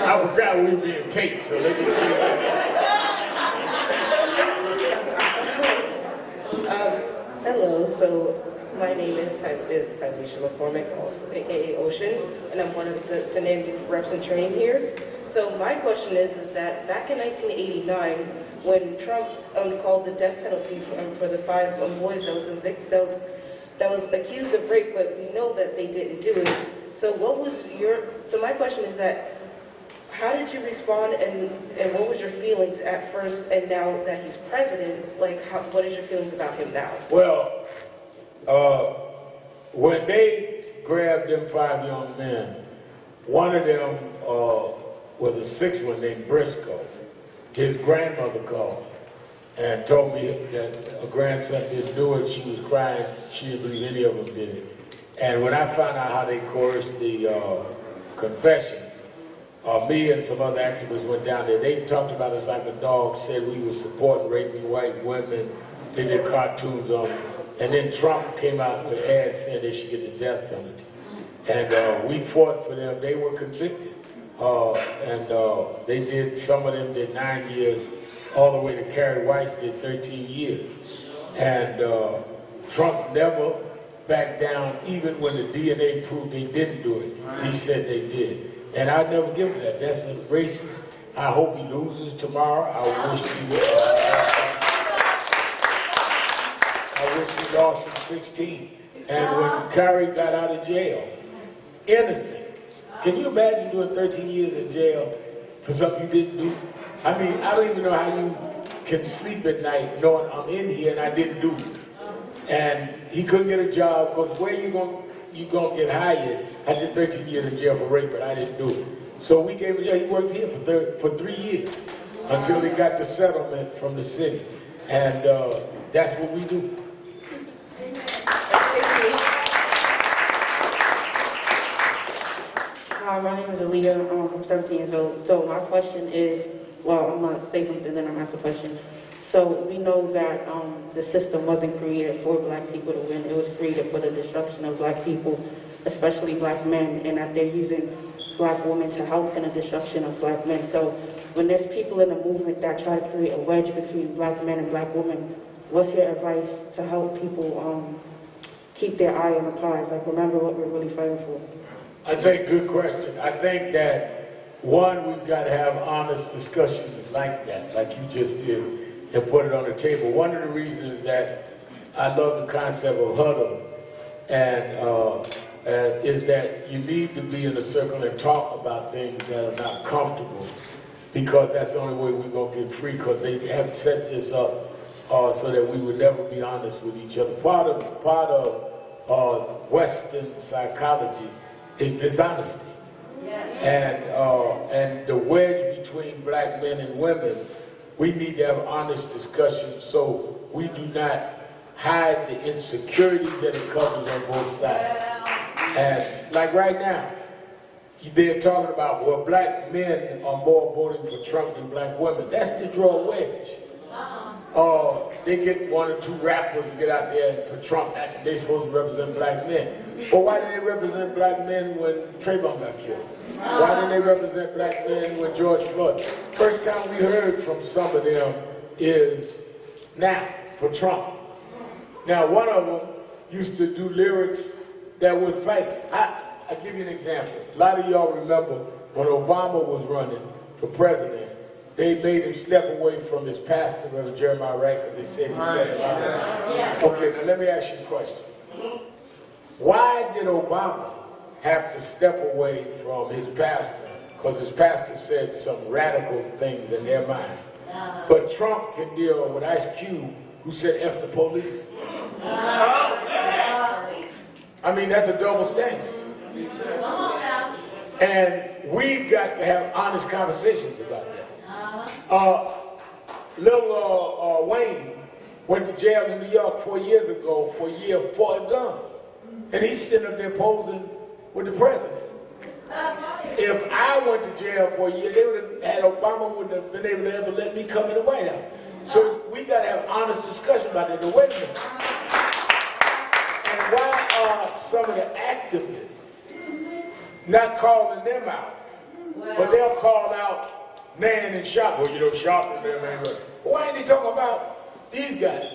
I forgot we were being taped, so let me clear that. Hello, so my name is Tyleisha McCormick, also aka Ocean, and I'm one of the NAM Youth reps in training here. So my question is that back in 1989, when Trump called the death penalty for the 5 boys that was accused of rape, but we know that they didn't do it. So my question is that, how did you respond and what was your feelings at first and now that he's president? Like, what is your feelings about him now? Well, when they grabbed them 5 young men, one of them was a 6th one named Briscoe. His grandmother called me and told me that a grandson didn't do it. She was crying. She didn't believe any of them did it. And when I found out how they coerced the confessions, me and some other activists went down there. They talked about us like a dog, said we were supporting raping white women. They did cartoons on it. And then Trump came out with ads saying they should get the death penalty. And we fought for them. They were convicted. They did, some of them did 9 years, all the way to Carrie Weiss did 13 years. And Trump never backed down, even when the DNA proved they didn't do it. He said they did. And I'd never give him that. That's racist. I hope he loses tomorrow. I wish he lost in 16. And when Carrie got out of jail, innocent. Can you imagine doing 13 years in jail for something you didn't do? I mean, I don't even know how you can sleep at night knowing I'm in here and I didn't do it. And he couldn't get a job because where you gonna get hired? I did 13 years in jail for rape, but I didn't do it. So we gave him a job. He worked here for 3 years until he got the settlement from the city. And that's what we do. Hi, my name is Aaliyah. I'm 17 years old. So my question is, well, I'm going to say something, then I'm going to ask a question. So we know that the system wasn't created for black people to win. It was created for the destruction of black people, especially black men, and that they're using black women to help in the destruction of black men. So when there's people in the movement that try to create a wedge between black men and black women, what's your advice to help people keep their eye on the prize? Like, remember what we're really fighting for. I think, good question. I think that, one, we've got to have honest discussions like that, like you just did, and put it on the table. One of the reasons that I love the concept of Huddle is that you need to be in a circle and talk about things that are not comfortable because that's the only way we're going to get free, because they have set this up so that we would never be honest with each other. Part of Western psychology is dishonesty. And the wedge between black men and women, we need to have honest discussions so we do not hide the insecurities that it covers on both sides. And like right now, they're talking about, well, black men are more voting for Trump than black women. That's to draw a wedge. They get one or two rappers to get out there for Trump, and they're supposed to represent black men. But why did they represent black men when Trayvon got killed? Why didn't they represent black men when George Floyd? First time we heard from some of them is now for Trump. Now, one of them used to do lyrics that would fight. I'll give you an example. A lot of y'all remember when Obama was running for president, they made him step away from his pastor, Reverend Jeremiah Wright, because they said he said it about him. Okay, now let me ask you a question. Why did Obama have to step away from his pastor? Because his pastor said some radical things in their mind. But Trump can deal with Ice Cube, who said F the police. I mean, that's a double standard. And we've got to have honest conversations about that. Little Wayne went to jail in New York 4 years ago for a year for a gun. And he's sitting up there posing with the president. If I went to jail for a year, they would have had Obama wouldn't have been able to ever let me come in the White House. So we got to have honest discussion about that. Now, wait a minute. And why are some of the activists not calling them out? But they'll call out man and shop. Well, you know, shop and them. Why ain't they talking about these guys?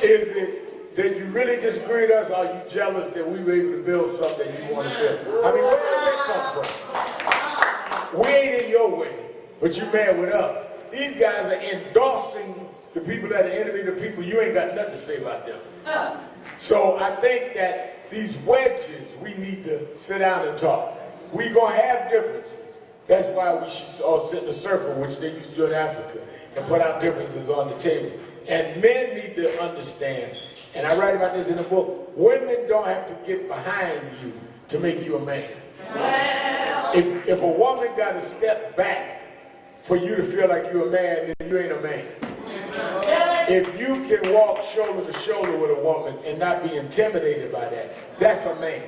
Is it that you really disagree with us, or are you jealous that we were able to build something you want to build? I mean, where did that come from? We ain't in your way, but you mad with us. These guys are endorsing the people that are enemy, the people you ain't got nothing to say about them. So I think that these wedges, we need to sit down and talk. We're going to have differences. That's why we should all sit in a circle, which they used to do in Africa, and put our differences on the table. And men need to understand, and I write about this in the book, women don't have to get behind you to make you a man. If a woman got to step back for you to feel like you're a man, then you ain't a man. If you can walk shoulder to shoulder with a woman and not be intimidated by that, that's a man.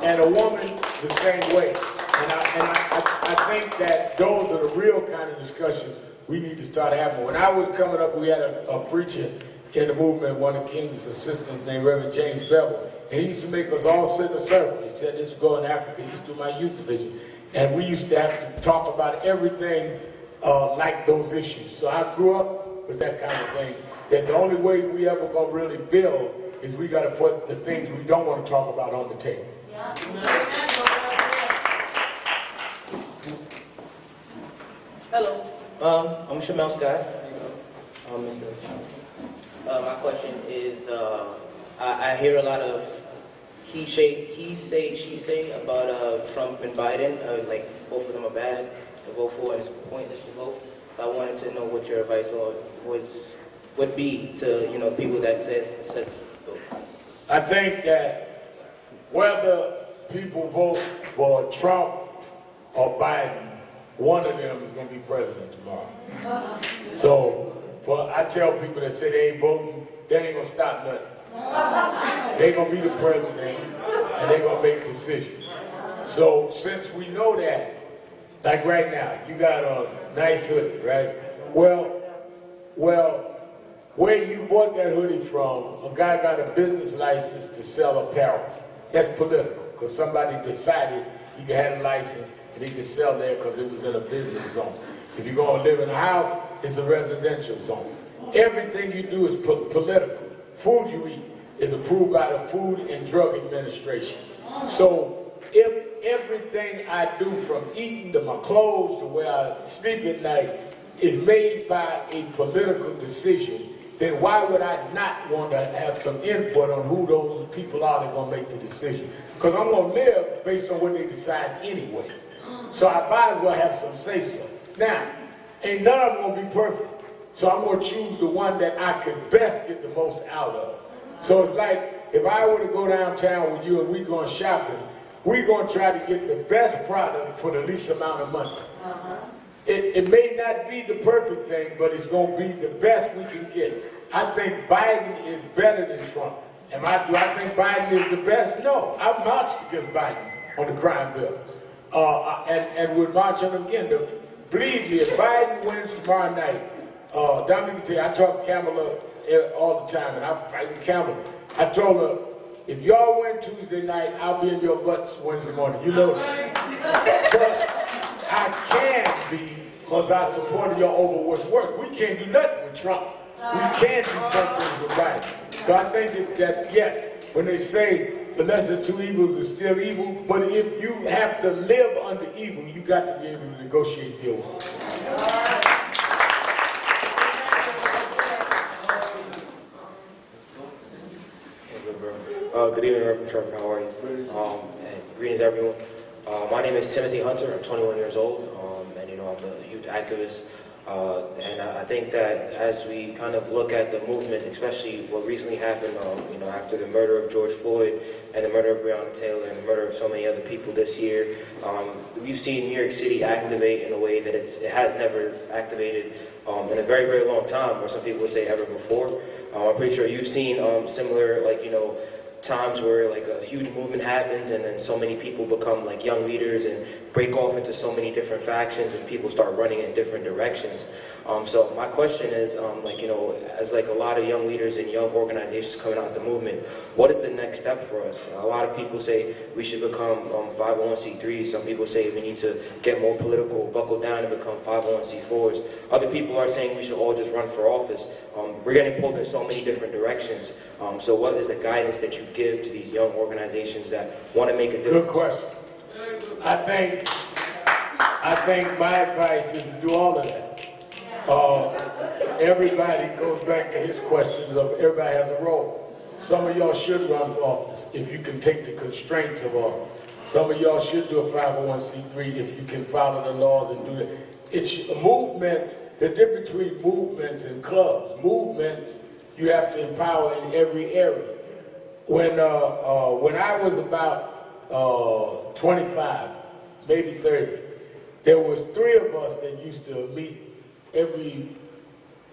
And a woman the same way. And I think that those are the real kind of discussions we need to start having. When I was coming up, we had a preacher in the movement, one of King's assistants named Reverend James Bevel. And he used to make us all sit in a circle. He said, this is going to Africa. He used to do my youth division. And we used to have to talk about everything like those issues. So I grew up with that kind of thing, that the only way we ever going to really build is we got to put the things we don't want to talk about on the table. Hello, I'm Shamel Scott. My question is, I hear a lot of he say, she say about Trump and Biden, like both of them are bad to vote for and it's pointless to vote. So I wanted to know what your advice on would be to people that says. I think that whether people vote for Trump or Biden, one of them is going to be president tomorrow. So I tell people that say they ain't voting, that ain't going to stop nothing. They're going to be the president and they're going to make decisions. So since we know that, like right now, you got a nice hoodie, right? Well, where you bought that hoodie from, a guy got a business license to sell apparel. That's political, because somebody decided he could have a license and he could sell there because it was in a business zone. If you're going to live in a house, it's a residential zone. Everything you do is political. Food you eat is approved by the Food and Drug Administration. So if everything I do, from eating to my clothes to where I sleep at night, is made by a political decision, then why would I not want to have some input on who those people are that are going to make the decision? Because I'm going to live based on what they decide anyway. So I might as well have some say-so. Now, ain't none of them gonna be perfect. So I'm gonna choose the one that I could best get the most out of. So it's like, if I were to go downtown with you and we going shopping, we're gonna try to get the best product for the least amount of money. It may not be the perfect thing, but it's gonna be the best we can get. I think Biden is better than Trump. Do I think Biden is the best? No, I marched against Biden on the crime bill. And we'll march on him again. Believe me, if Biden wins tomorrow night, Dominic can tell you, I talk to Kamala all the time, and I fight with Kamala. I told her, if y'all win Tuesday night, I'll be in your butts Wednesday morning. You know that. But I can be, because I supported y'all over what's worse. We can't do nothing with Trump. We can do something with Biden. So I think that yes, when they say the lesser of two evils is still evil, but if you have to live under evil, you got to be able to negotiate deal with it. Good evening, Reverend Trevor. How are you? And greetings, everyone. My name is Timothy Hunter. I'm 21 years old, and I'm a youth activist. And I think that as we kind of look at the movement, especially what recently happened, after the murder of George Floyd and the murder of Breonna Taylor and the murder of so many other people this year, we've seen New York City activate in a way that it has never activated in a very, very long time, or some people would say ever before. I'm pretty sure you've seen similar, times where a huge movement happens and then so many people become young leaders and break off into so many different factions and people start running in different directions. So my question is, as a lot of young leaders and young organizations coming out of the movement, what is the next step for us? A lot of people say we should become 501c3s. Some people say we need to get more political, buckle down and become 501c4s. Other people are saying we should all just run for office. We're getting pulled in so many different directions. So what is the guidance that you give to these young organizations that want to make a difference? Good question. I think my advice is to do all of that. Everybody goes back to his questions of everybody has a role. Some of y'all should run for office if you can take the constraints of office. Some of y'all should do a 501c3 if you can follow the laws and do that. It's movements, the difference between movements and clubs. Movements, you have to empower in every area. When I was about 25, maybe 30, there was 3 of us that used to meet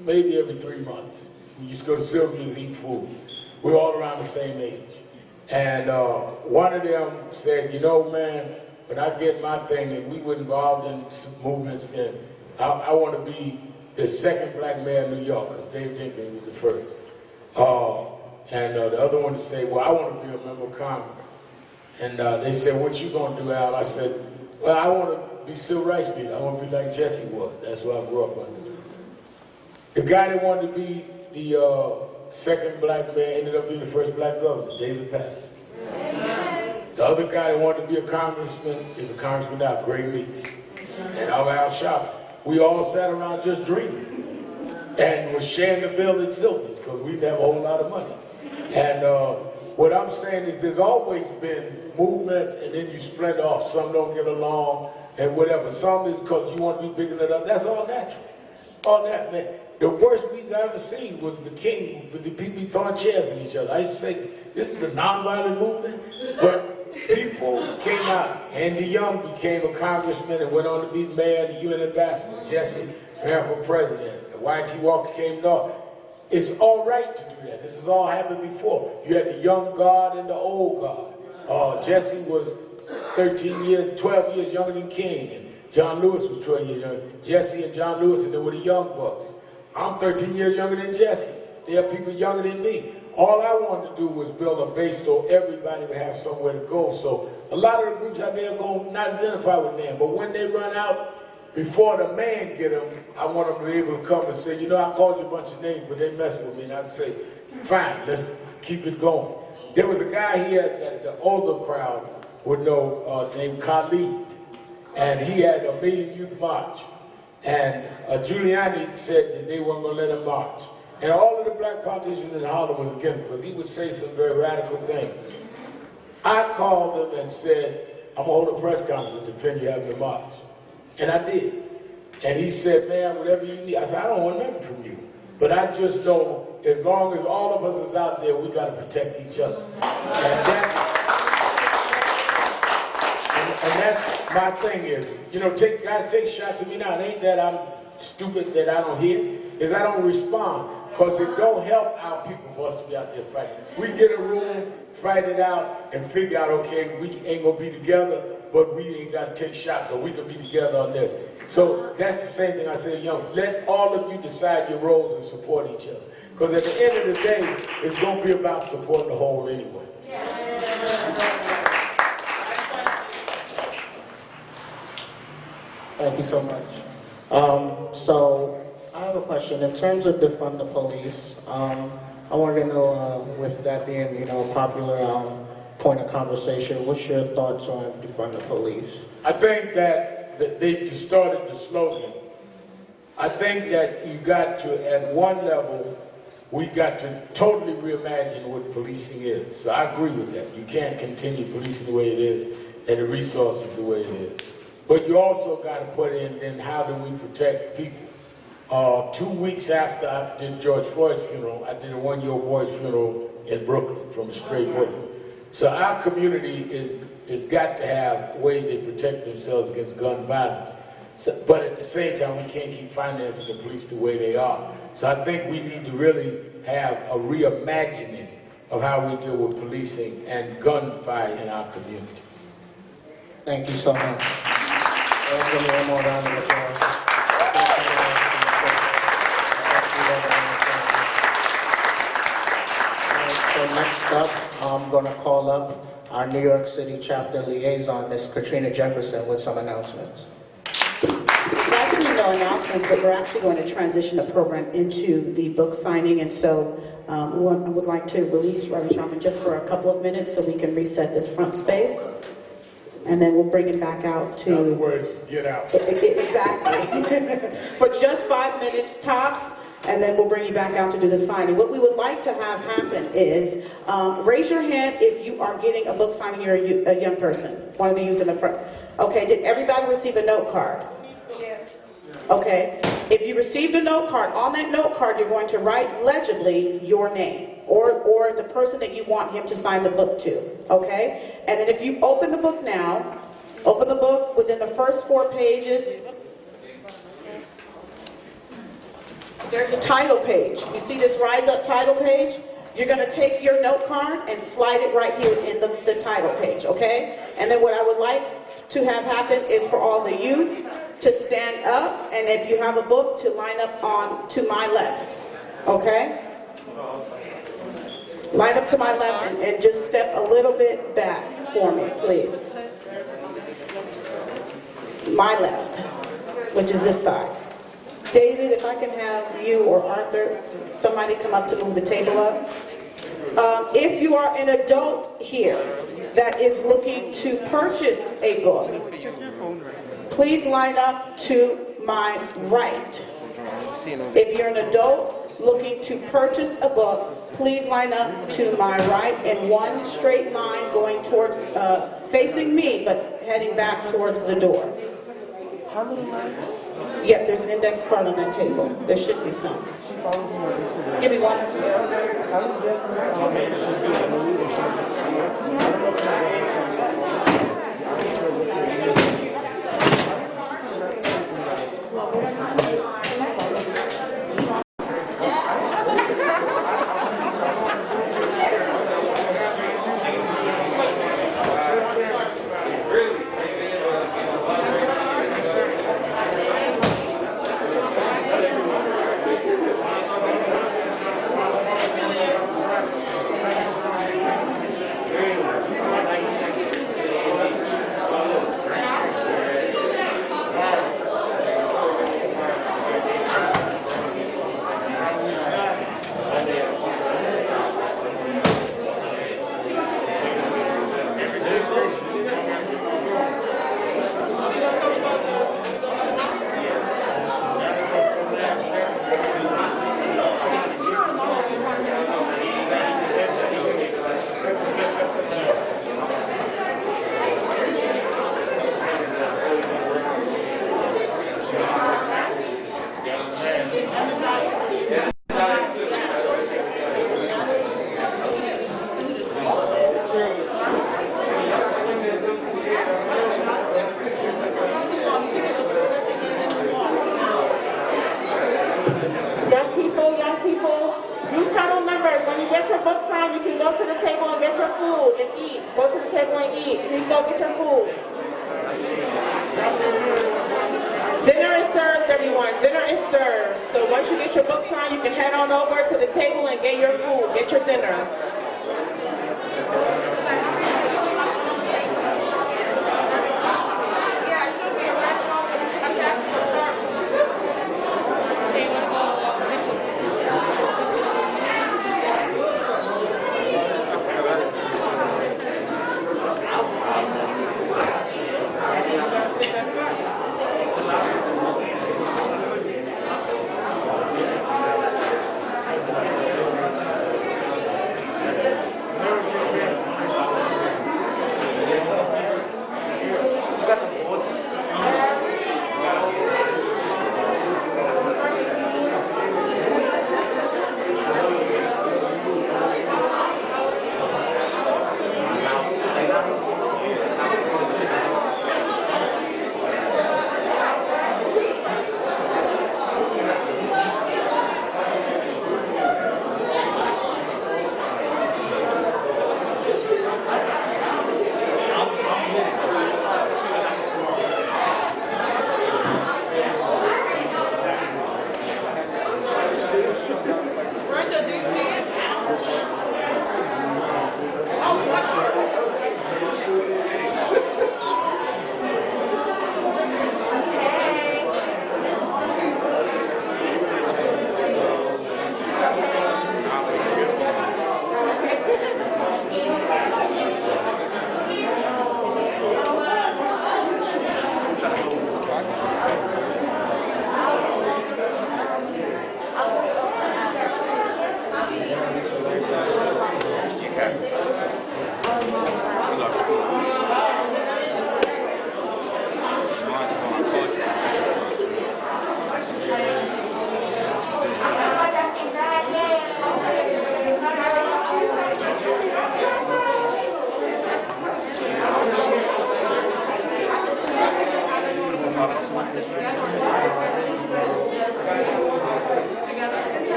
maybe every 3 months. We used to go to Sylvia's, eat food. We were all around the same age. And one of them said, man, when I get my thing, and we were involved in some movements, then I want to be the second black mayor of New York, because Dave Jenkins was the first. And the other one said, well, I want to be a member of Congress. And they said, what you going to do, Al? I said, well, I want to be civil rights leader. I want to be like Jesse was. That's what I grew up under. The guy that wanted to be the second black mayor ended up being the first black governor, David Paterson. The other guy that wanted to be a congressman is a congressman now, Gray Meeks. And I'm Al Sharpton. We all sat around just dreaming and was sharing the bill at Sylvia's because we didn't have a whole lot of money. And what I'm saying is there's always been movements and then you split off. Some don't get along and whatever. Some is because you want to be bigger than others. That's all natural. All that, man. The worst beats I ever seen was the king with the people throwing chairs at each other. I used to say, this is the nonviolent movement. But people came out. Andy Young became a congressman and went on to be mayor and the UN ambassador. Jesse ran for president. Y.T. Walker came north. It's all right to do that. This has all happened before. You had the young guard and the old guard. Jesse was 12 years younger than King, and John Lewis was 12 years younger. Jesse and John Lewis, and they were the young bucks. I'm 13 years younger than Jesse. There are people younger than me. All I wanted to do was build a base so everybody would have somewhere to go. So a lot of the groups out there are going to not identify with them, but when they run out, before the man get them, I want them to be able to come and say, I called you a bunch of names, but they messing with me. And I'd say, fine, let's keep it going. There was a guy here that the older crowd would know named Khalid, and he had a Million Youth March. And Giuliani said that they weren't going to let him march. And all of the black politicians in Harlem was against him because he would say some very radical things. I called him and said, I'm gonna hold a press conference and defend you having the march. And I did. And he said, man, whatever you need. I said, I don't want nothing from you. But I just know as long as all of us is out there, we gotta protect each other. And that's my thing is, you know, guys take shots at me now. It ain't that I'm stupid that I don't hear, is I don't respond. Because it don't help our people for us to be out there fighting. We get a room, fight it out, and figure out, okay, we ain't gonna be together, but we ain't gotta take shots, or we can be together on this. So that's the same thing I said, young, let all of you decide your roles and support each other. Because at the end of the day, it's gonna be about supporting the whole anyway. Thank you so much. So I have a question. In terms of defund the police, I wanted to know, with that being, you know, a popular point of conversation, what's your thoughts on defund the police? I think that they distorted the slogan. I think that you got to, at one level, we got to totally reimagine what policing is. So I agree with that. You can't continue policing the way it is and the resources the way it is. But you also got to put in, then how do we protect people? 2 weeks after I did George Floyd's funeral, I did a one-year-old boy's funeral in Brooklyn from a stray bullet. So our community is got to have ways they protect themselves against gun violence. So, but at the same time, we can't keep financing the police the way they are. So I think we need to really have a reimagining of how we deal with policing and gunfire in our community. Thank you so much. Let's give me one more round of applause. So next up, I'm going to call up our New York City chapter liaison, Ms. Katrina Jefferson, with some announcements. There's actually no announcements, but we're actually going to transition the program into the book signing, and so I would like to release Reverend Sharman just for a couple of minutes so we can reset this front space, and then we'll bring it back out to... In other words, get out. Exactly. For just 5 minutes tops, and then we'll bring you back out to do the signing. What we would like to have happen is, raise your hand if you are getting a book signing, you're a young person, one of the youth in the front. Okay, did everybody receive a note card? Okay, if you received a note card, on that note card you're going to write legibly your name or the person that you want him to sign the book to, okay? And then if you open the book now, open the book within the first 4 pages, there's a title page. You see this Rise Up title page? You're going to take your note card and slide it right here in the title page, okay? And then what I would like to have happen is for all the youth to stand up, and if you have a book, to line up on to my left, okay? Line up to my left and just step a little bit back for me, please. My left, which is this side. David, if I can have you or Arthur, somebody come up to move the table up. If you are an adult here that is looking to purchase a book, please line up to my right. If you're an adult looking to purchase a book, please line up to my right in one straight line going towards, facing me, but heading back towards the door. Yeah, there's an index card on that table. There should be some. Give me one. get your book signed, you can go to the table and get your food and eat. Go to the table and eat. Please go get your food. Dinner is served, everyone. Dinner is served. So once you get your book signed, you can head on over to the table and get your food, get your dinner.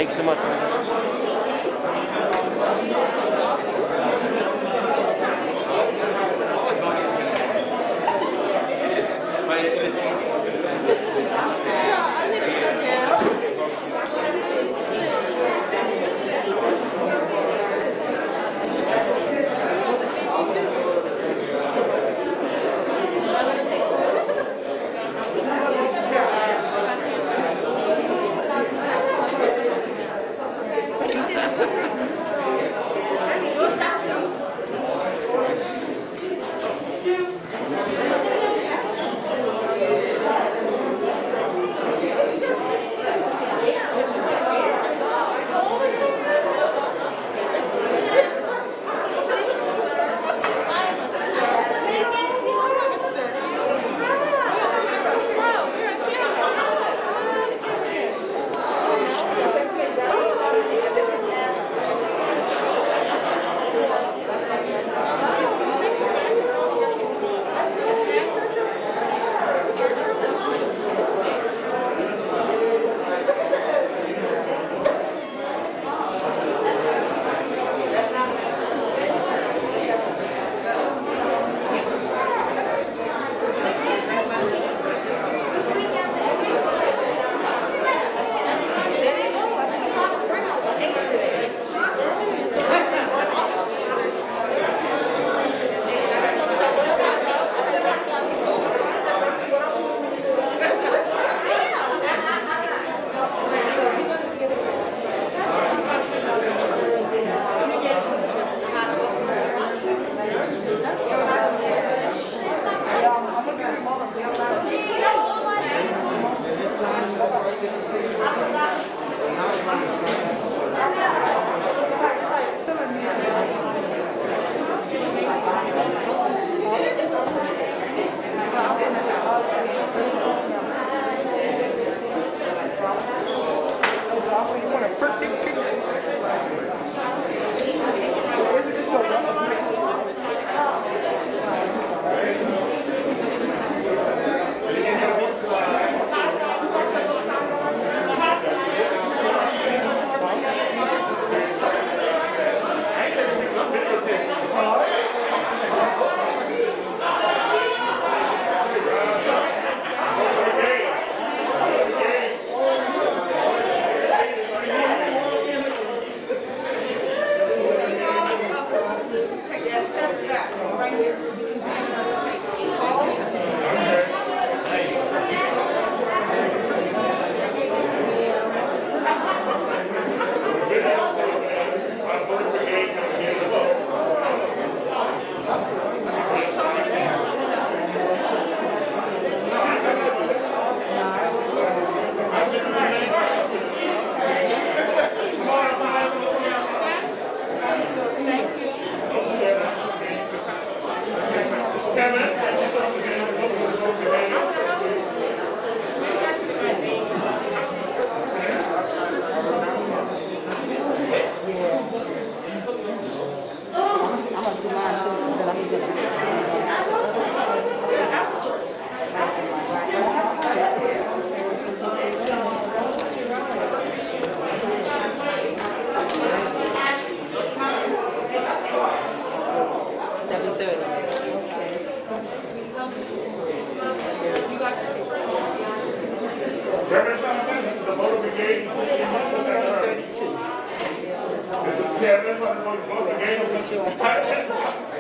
Thanks so much. 732. This is Kevin from the book again.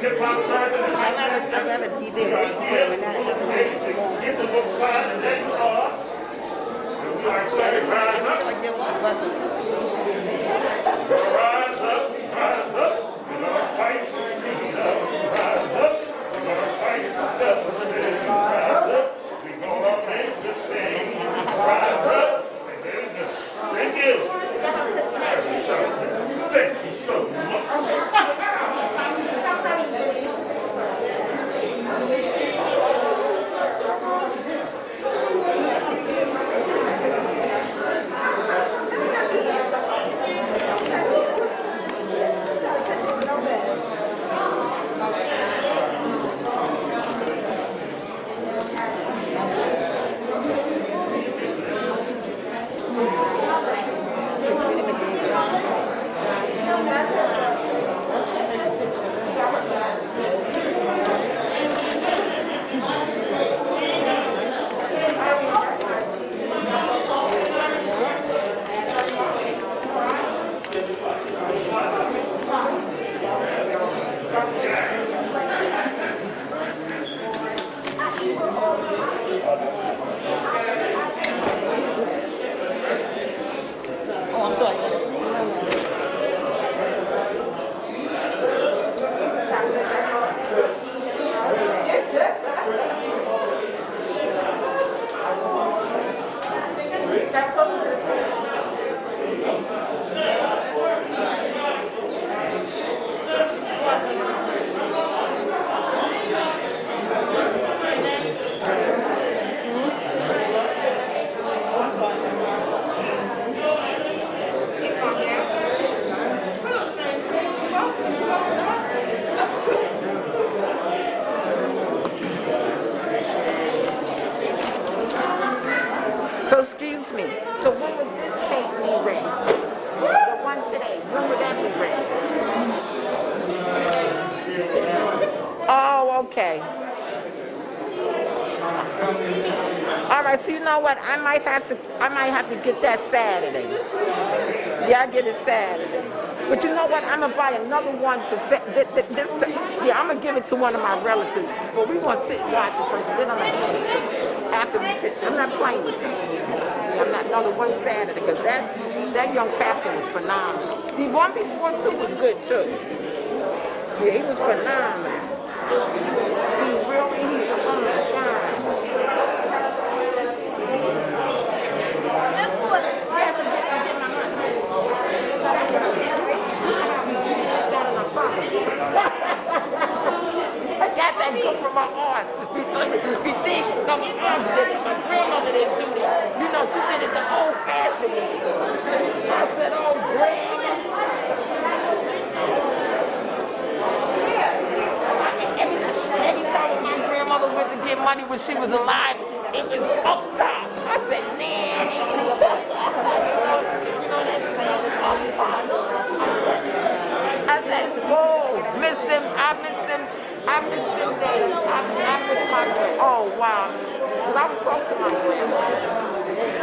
Hip hop side. I'd rather be there waiting for them and not have them waiting too long. Get the book signed and there you are. We are excited. Rise up. Like they're buzzing. Rise up. Rise up. We're gonna fight for freedom. Rise up. We're gonna fight for justice. Rise up. We're gonna make the change. Rise up. Very good. Thank you. Thank you so much. So excuse me. So when would this tape be ready? The one today. When would that be ready? Oh, okay. All right. So you know what? I might have to get that Saturday. Yeah, I get it Saturday. But you know what? I'm gonna buy another one for yeah, I'm gonna give it to one of my relatives. But we gonna sit and watch it first. Then I'm gonna give it to them. After we sit. I'm not playing with them. I'm not another one Saturday because that young pastor was phenomenal. The one before too was good too. Yeah, he was phenomenal. He's really fine. Yes, I'm getting my money. I got that good from my aunt. You think no, my aunt did it, my grandmother didn't do that. You know, she did it the old-fashioned way. I said, oh, grandma. Every time my grandmother went to get money when she was alive, it was up top. I said, Nanny. You know that saying, up top. I said, oh, miss them. I miss them days. I miss my grandma. Oh, wow. Because I was close to my grandma.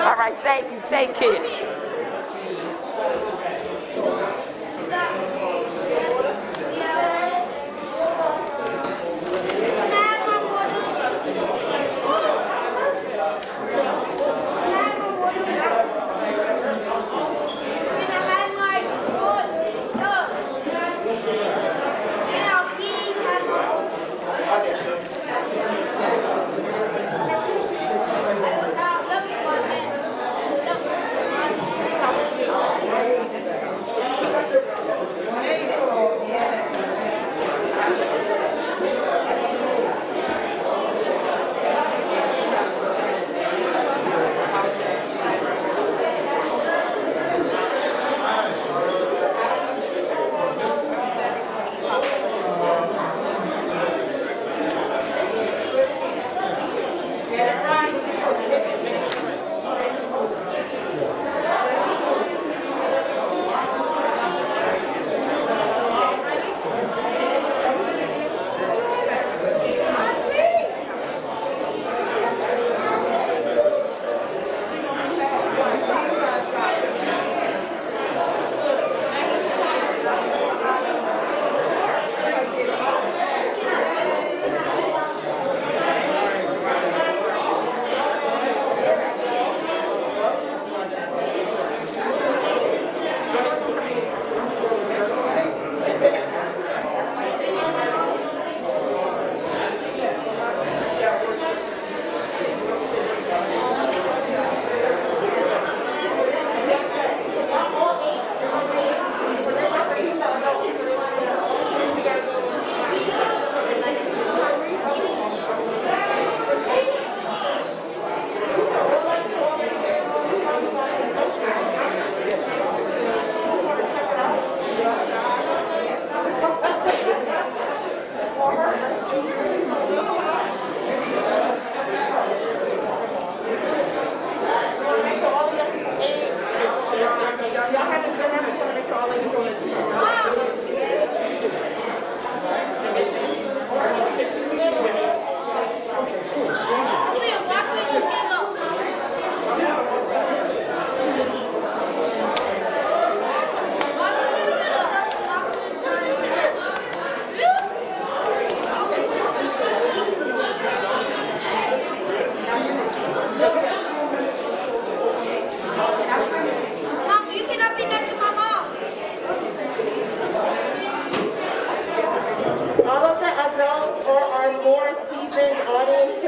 All right, thank you. Take care.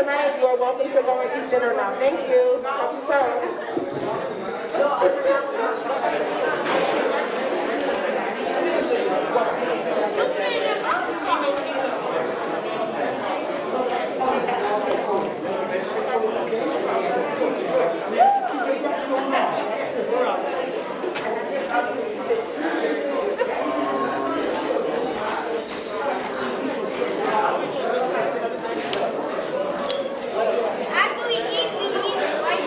right, you are welcome to go and eat dinner now. Thank you. After we eat, we leave it right.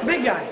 Big guy.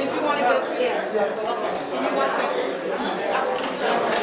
Did you want to go? Yeah. Give me 1 second.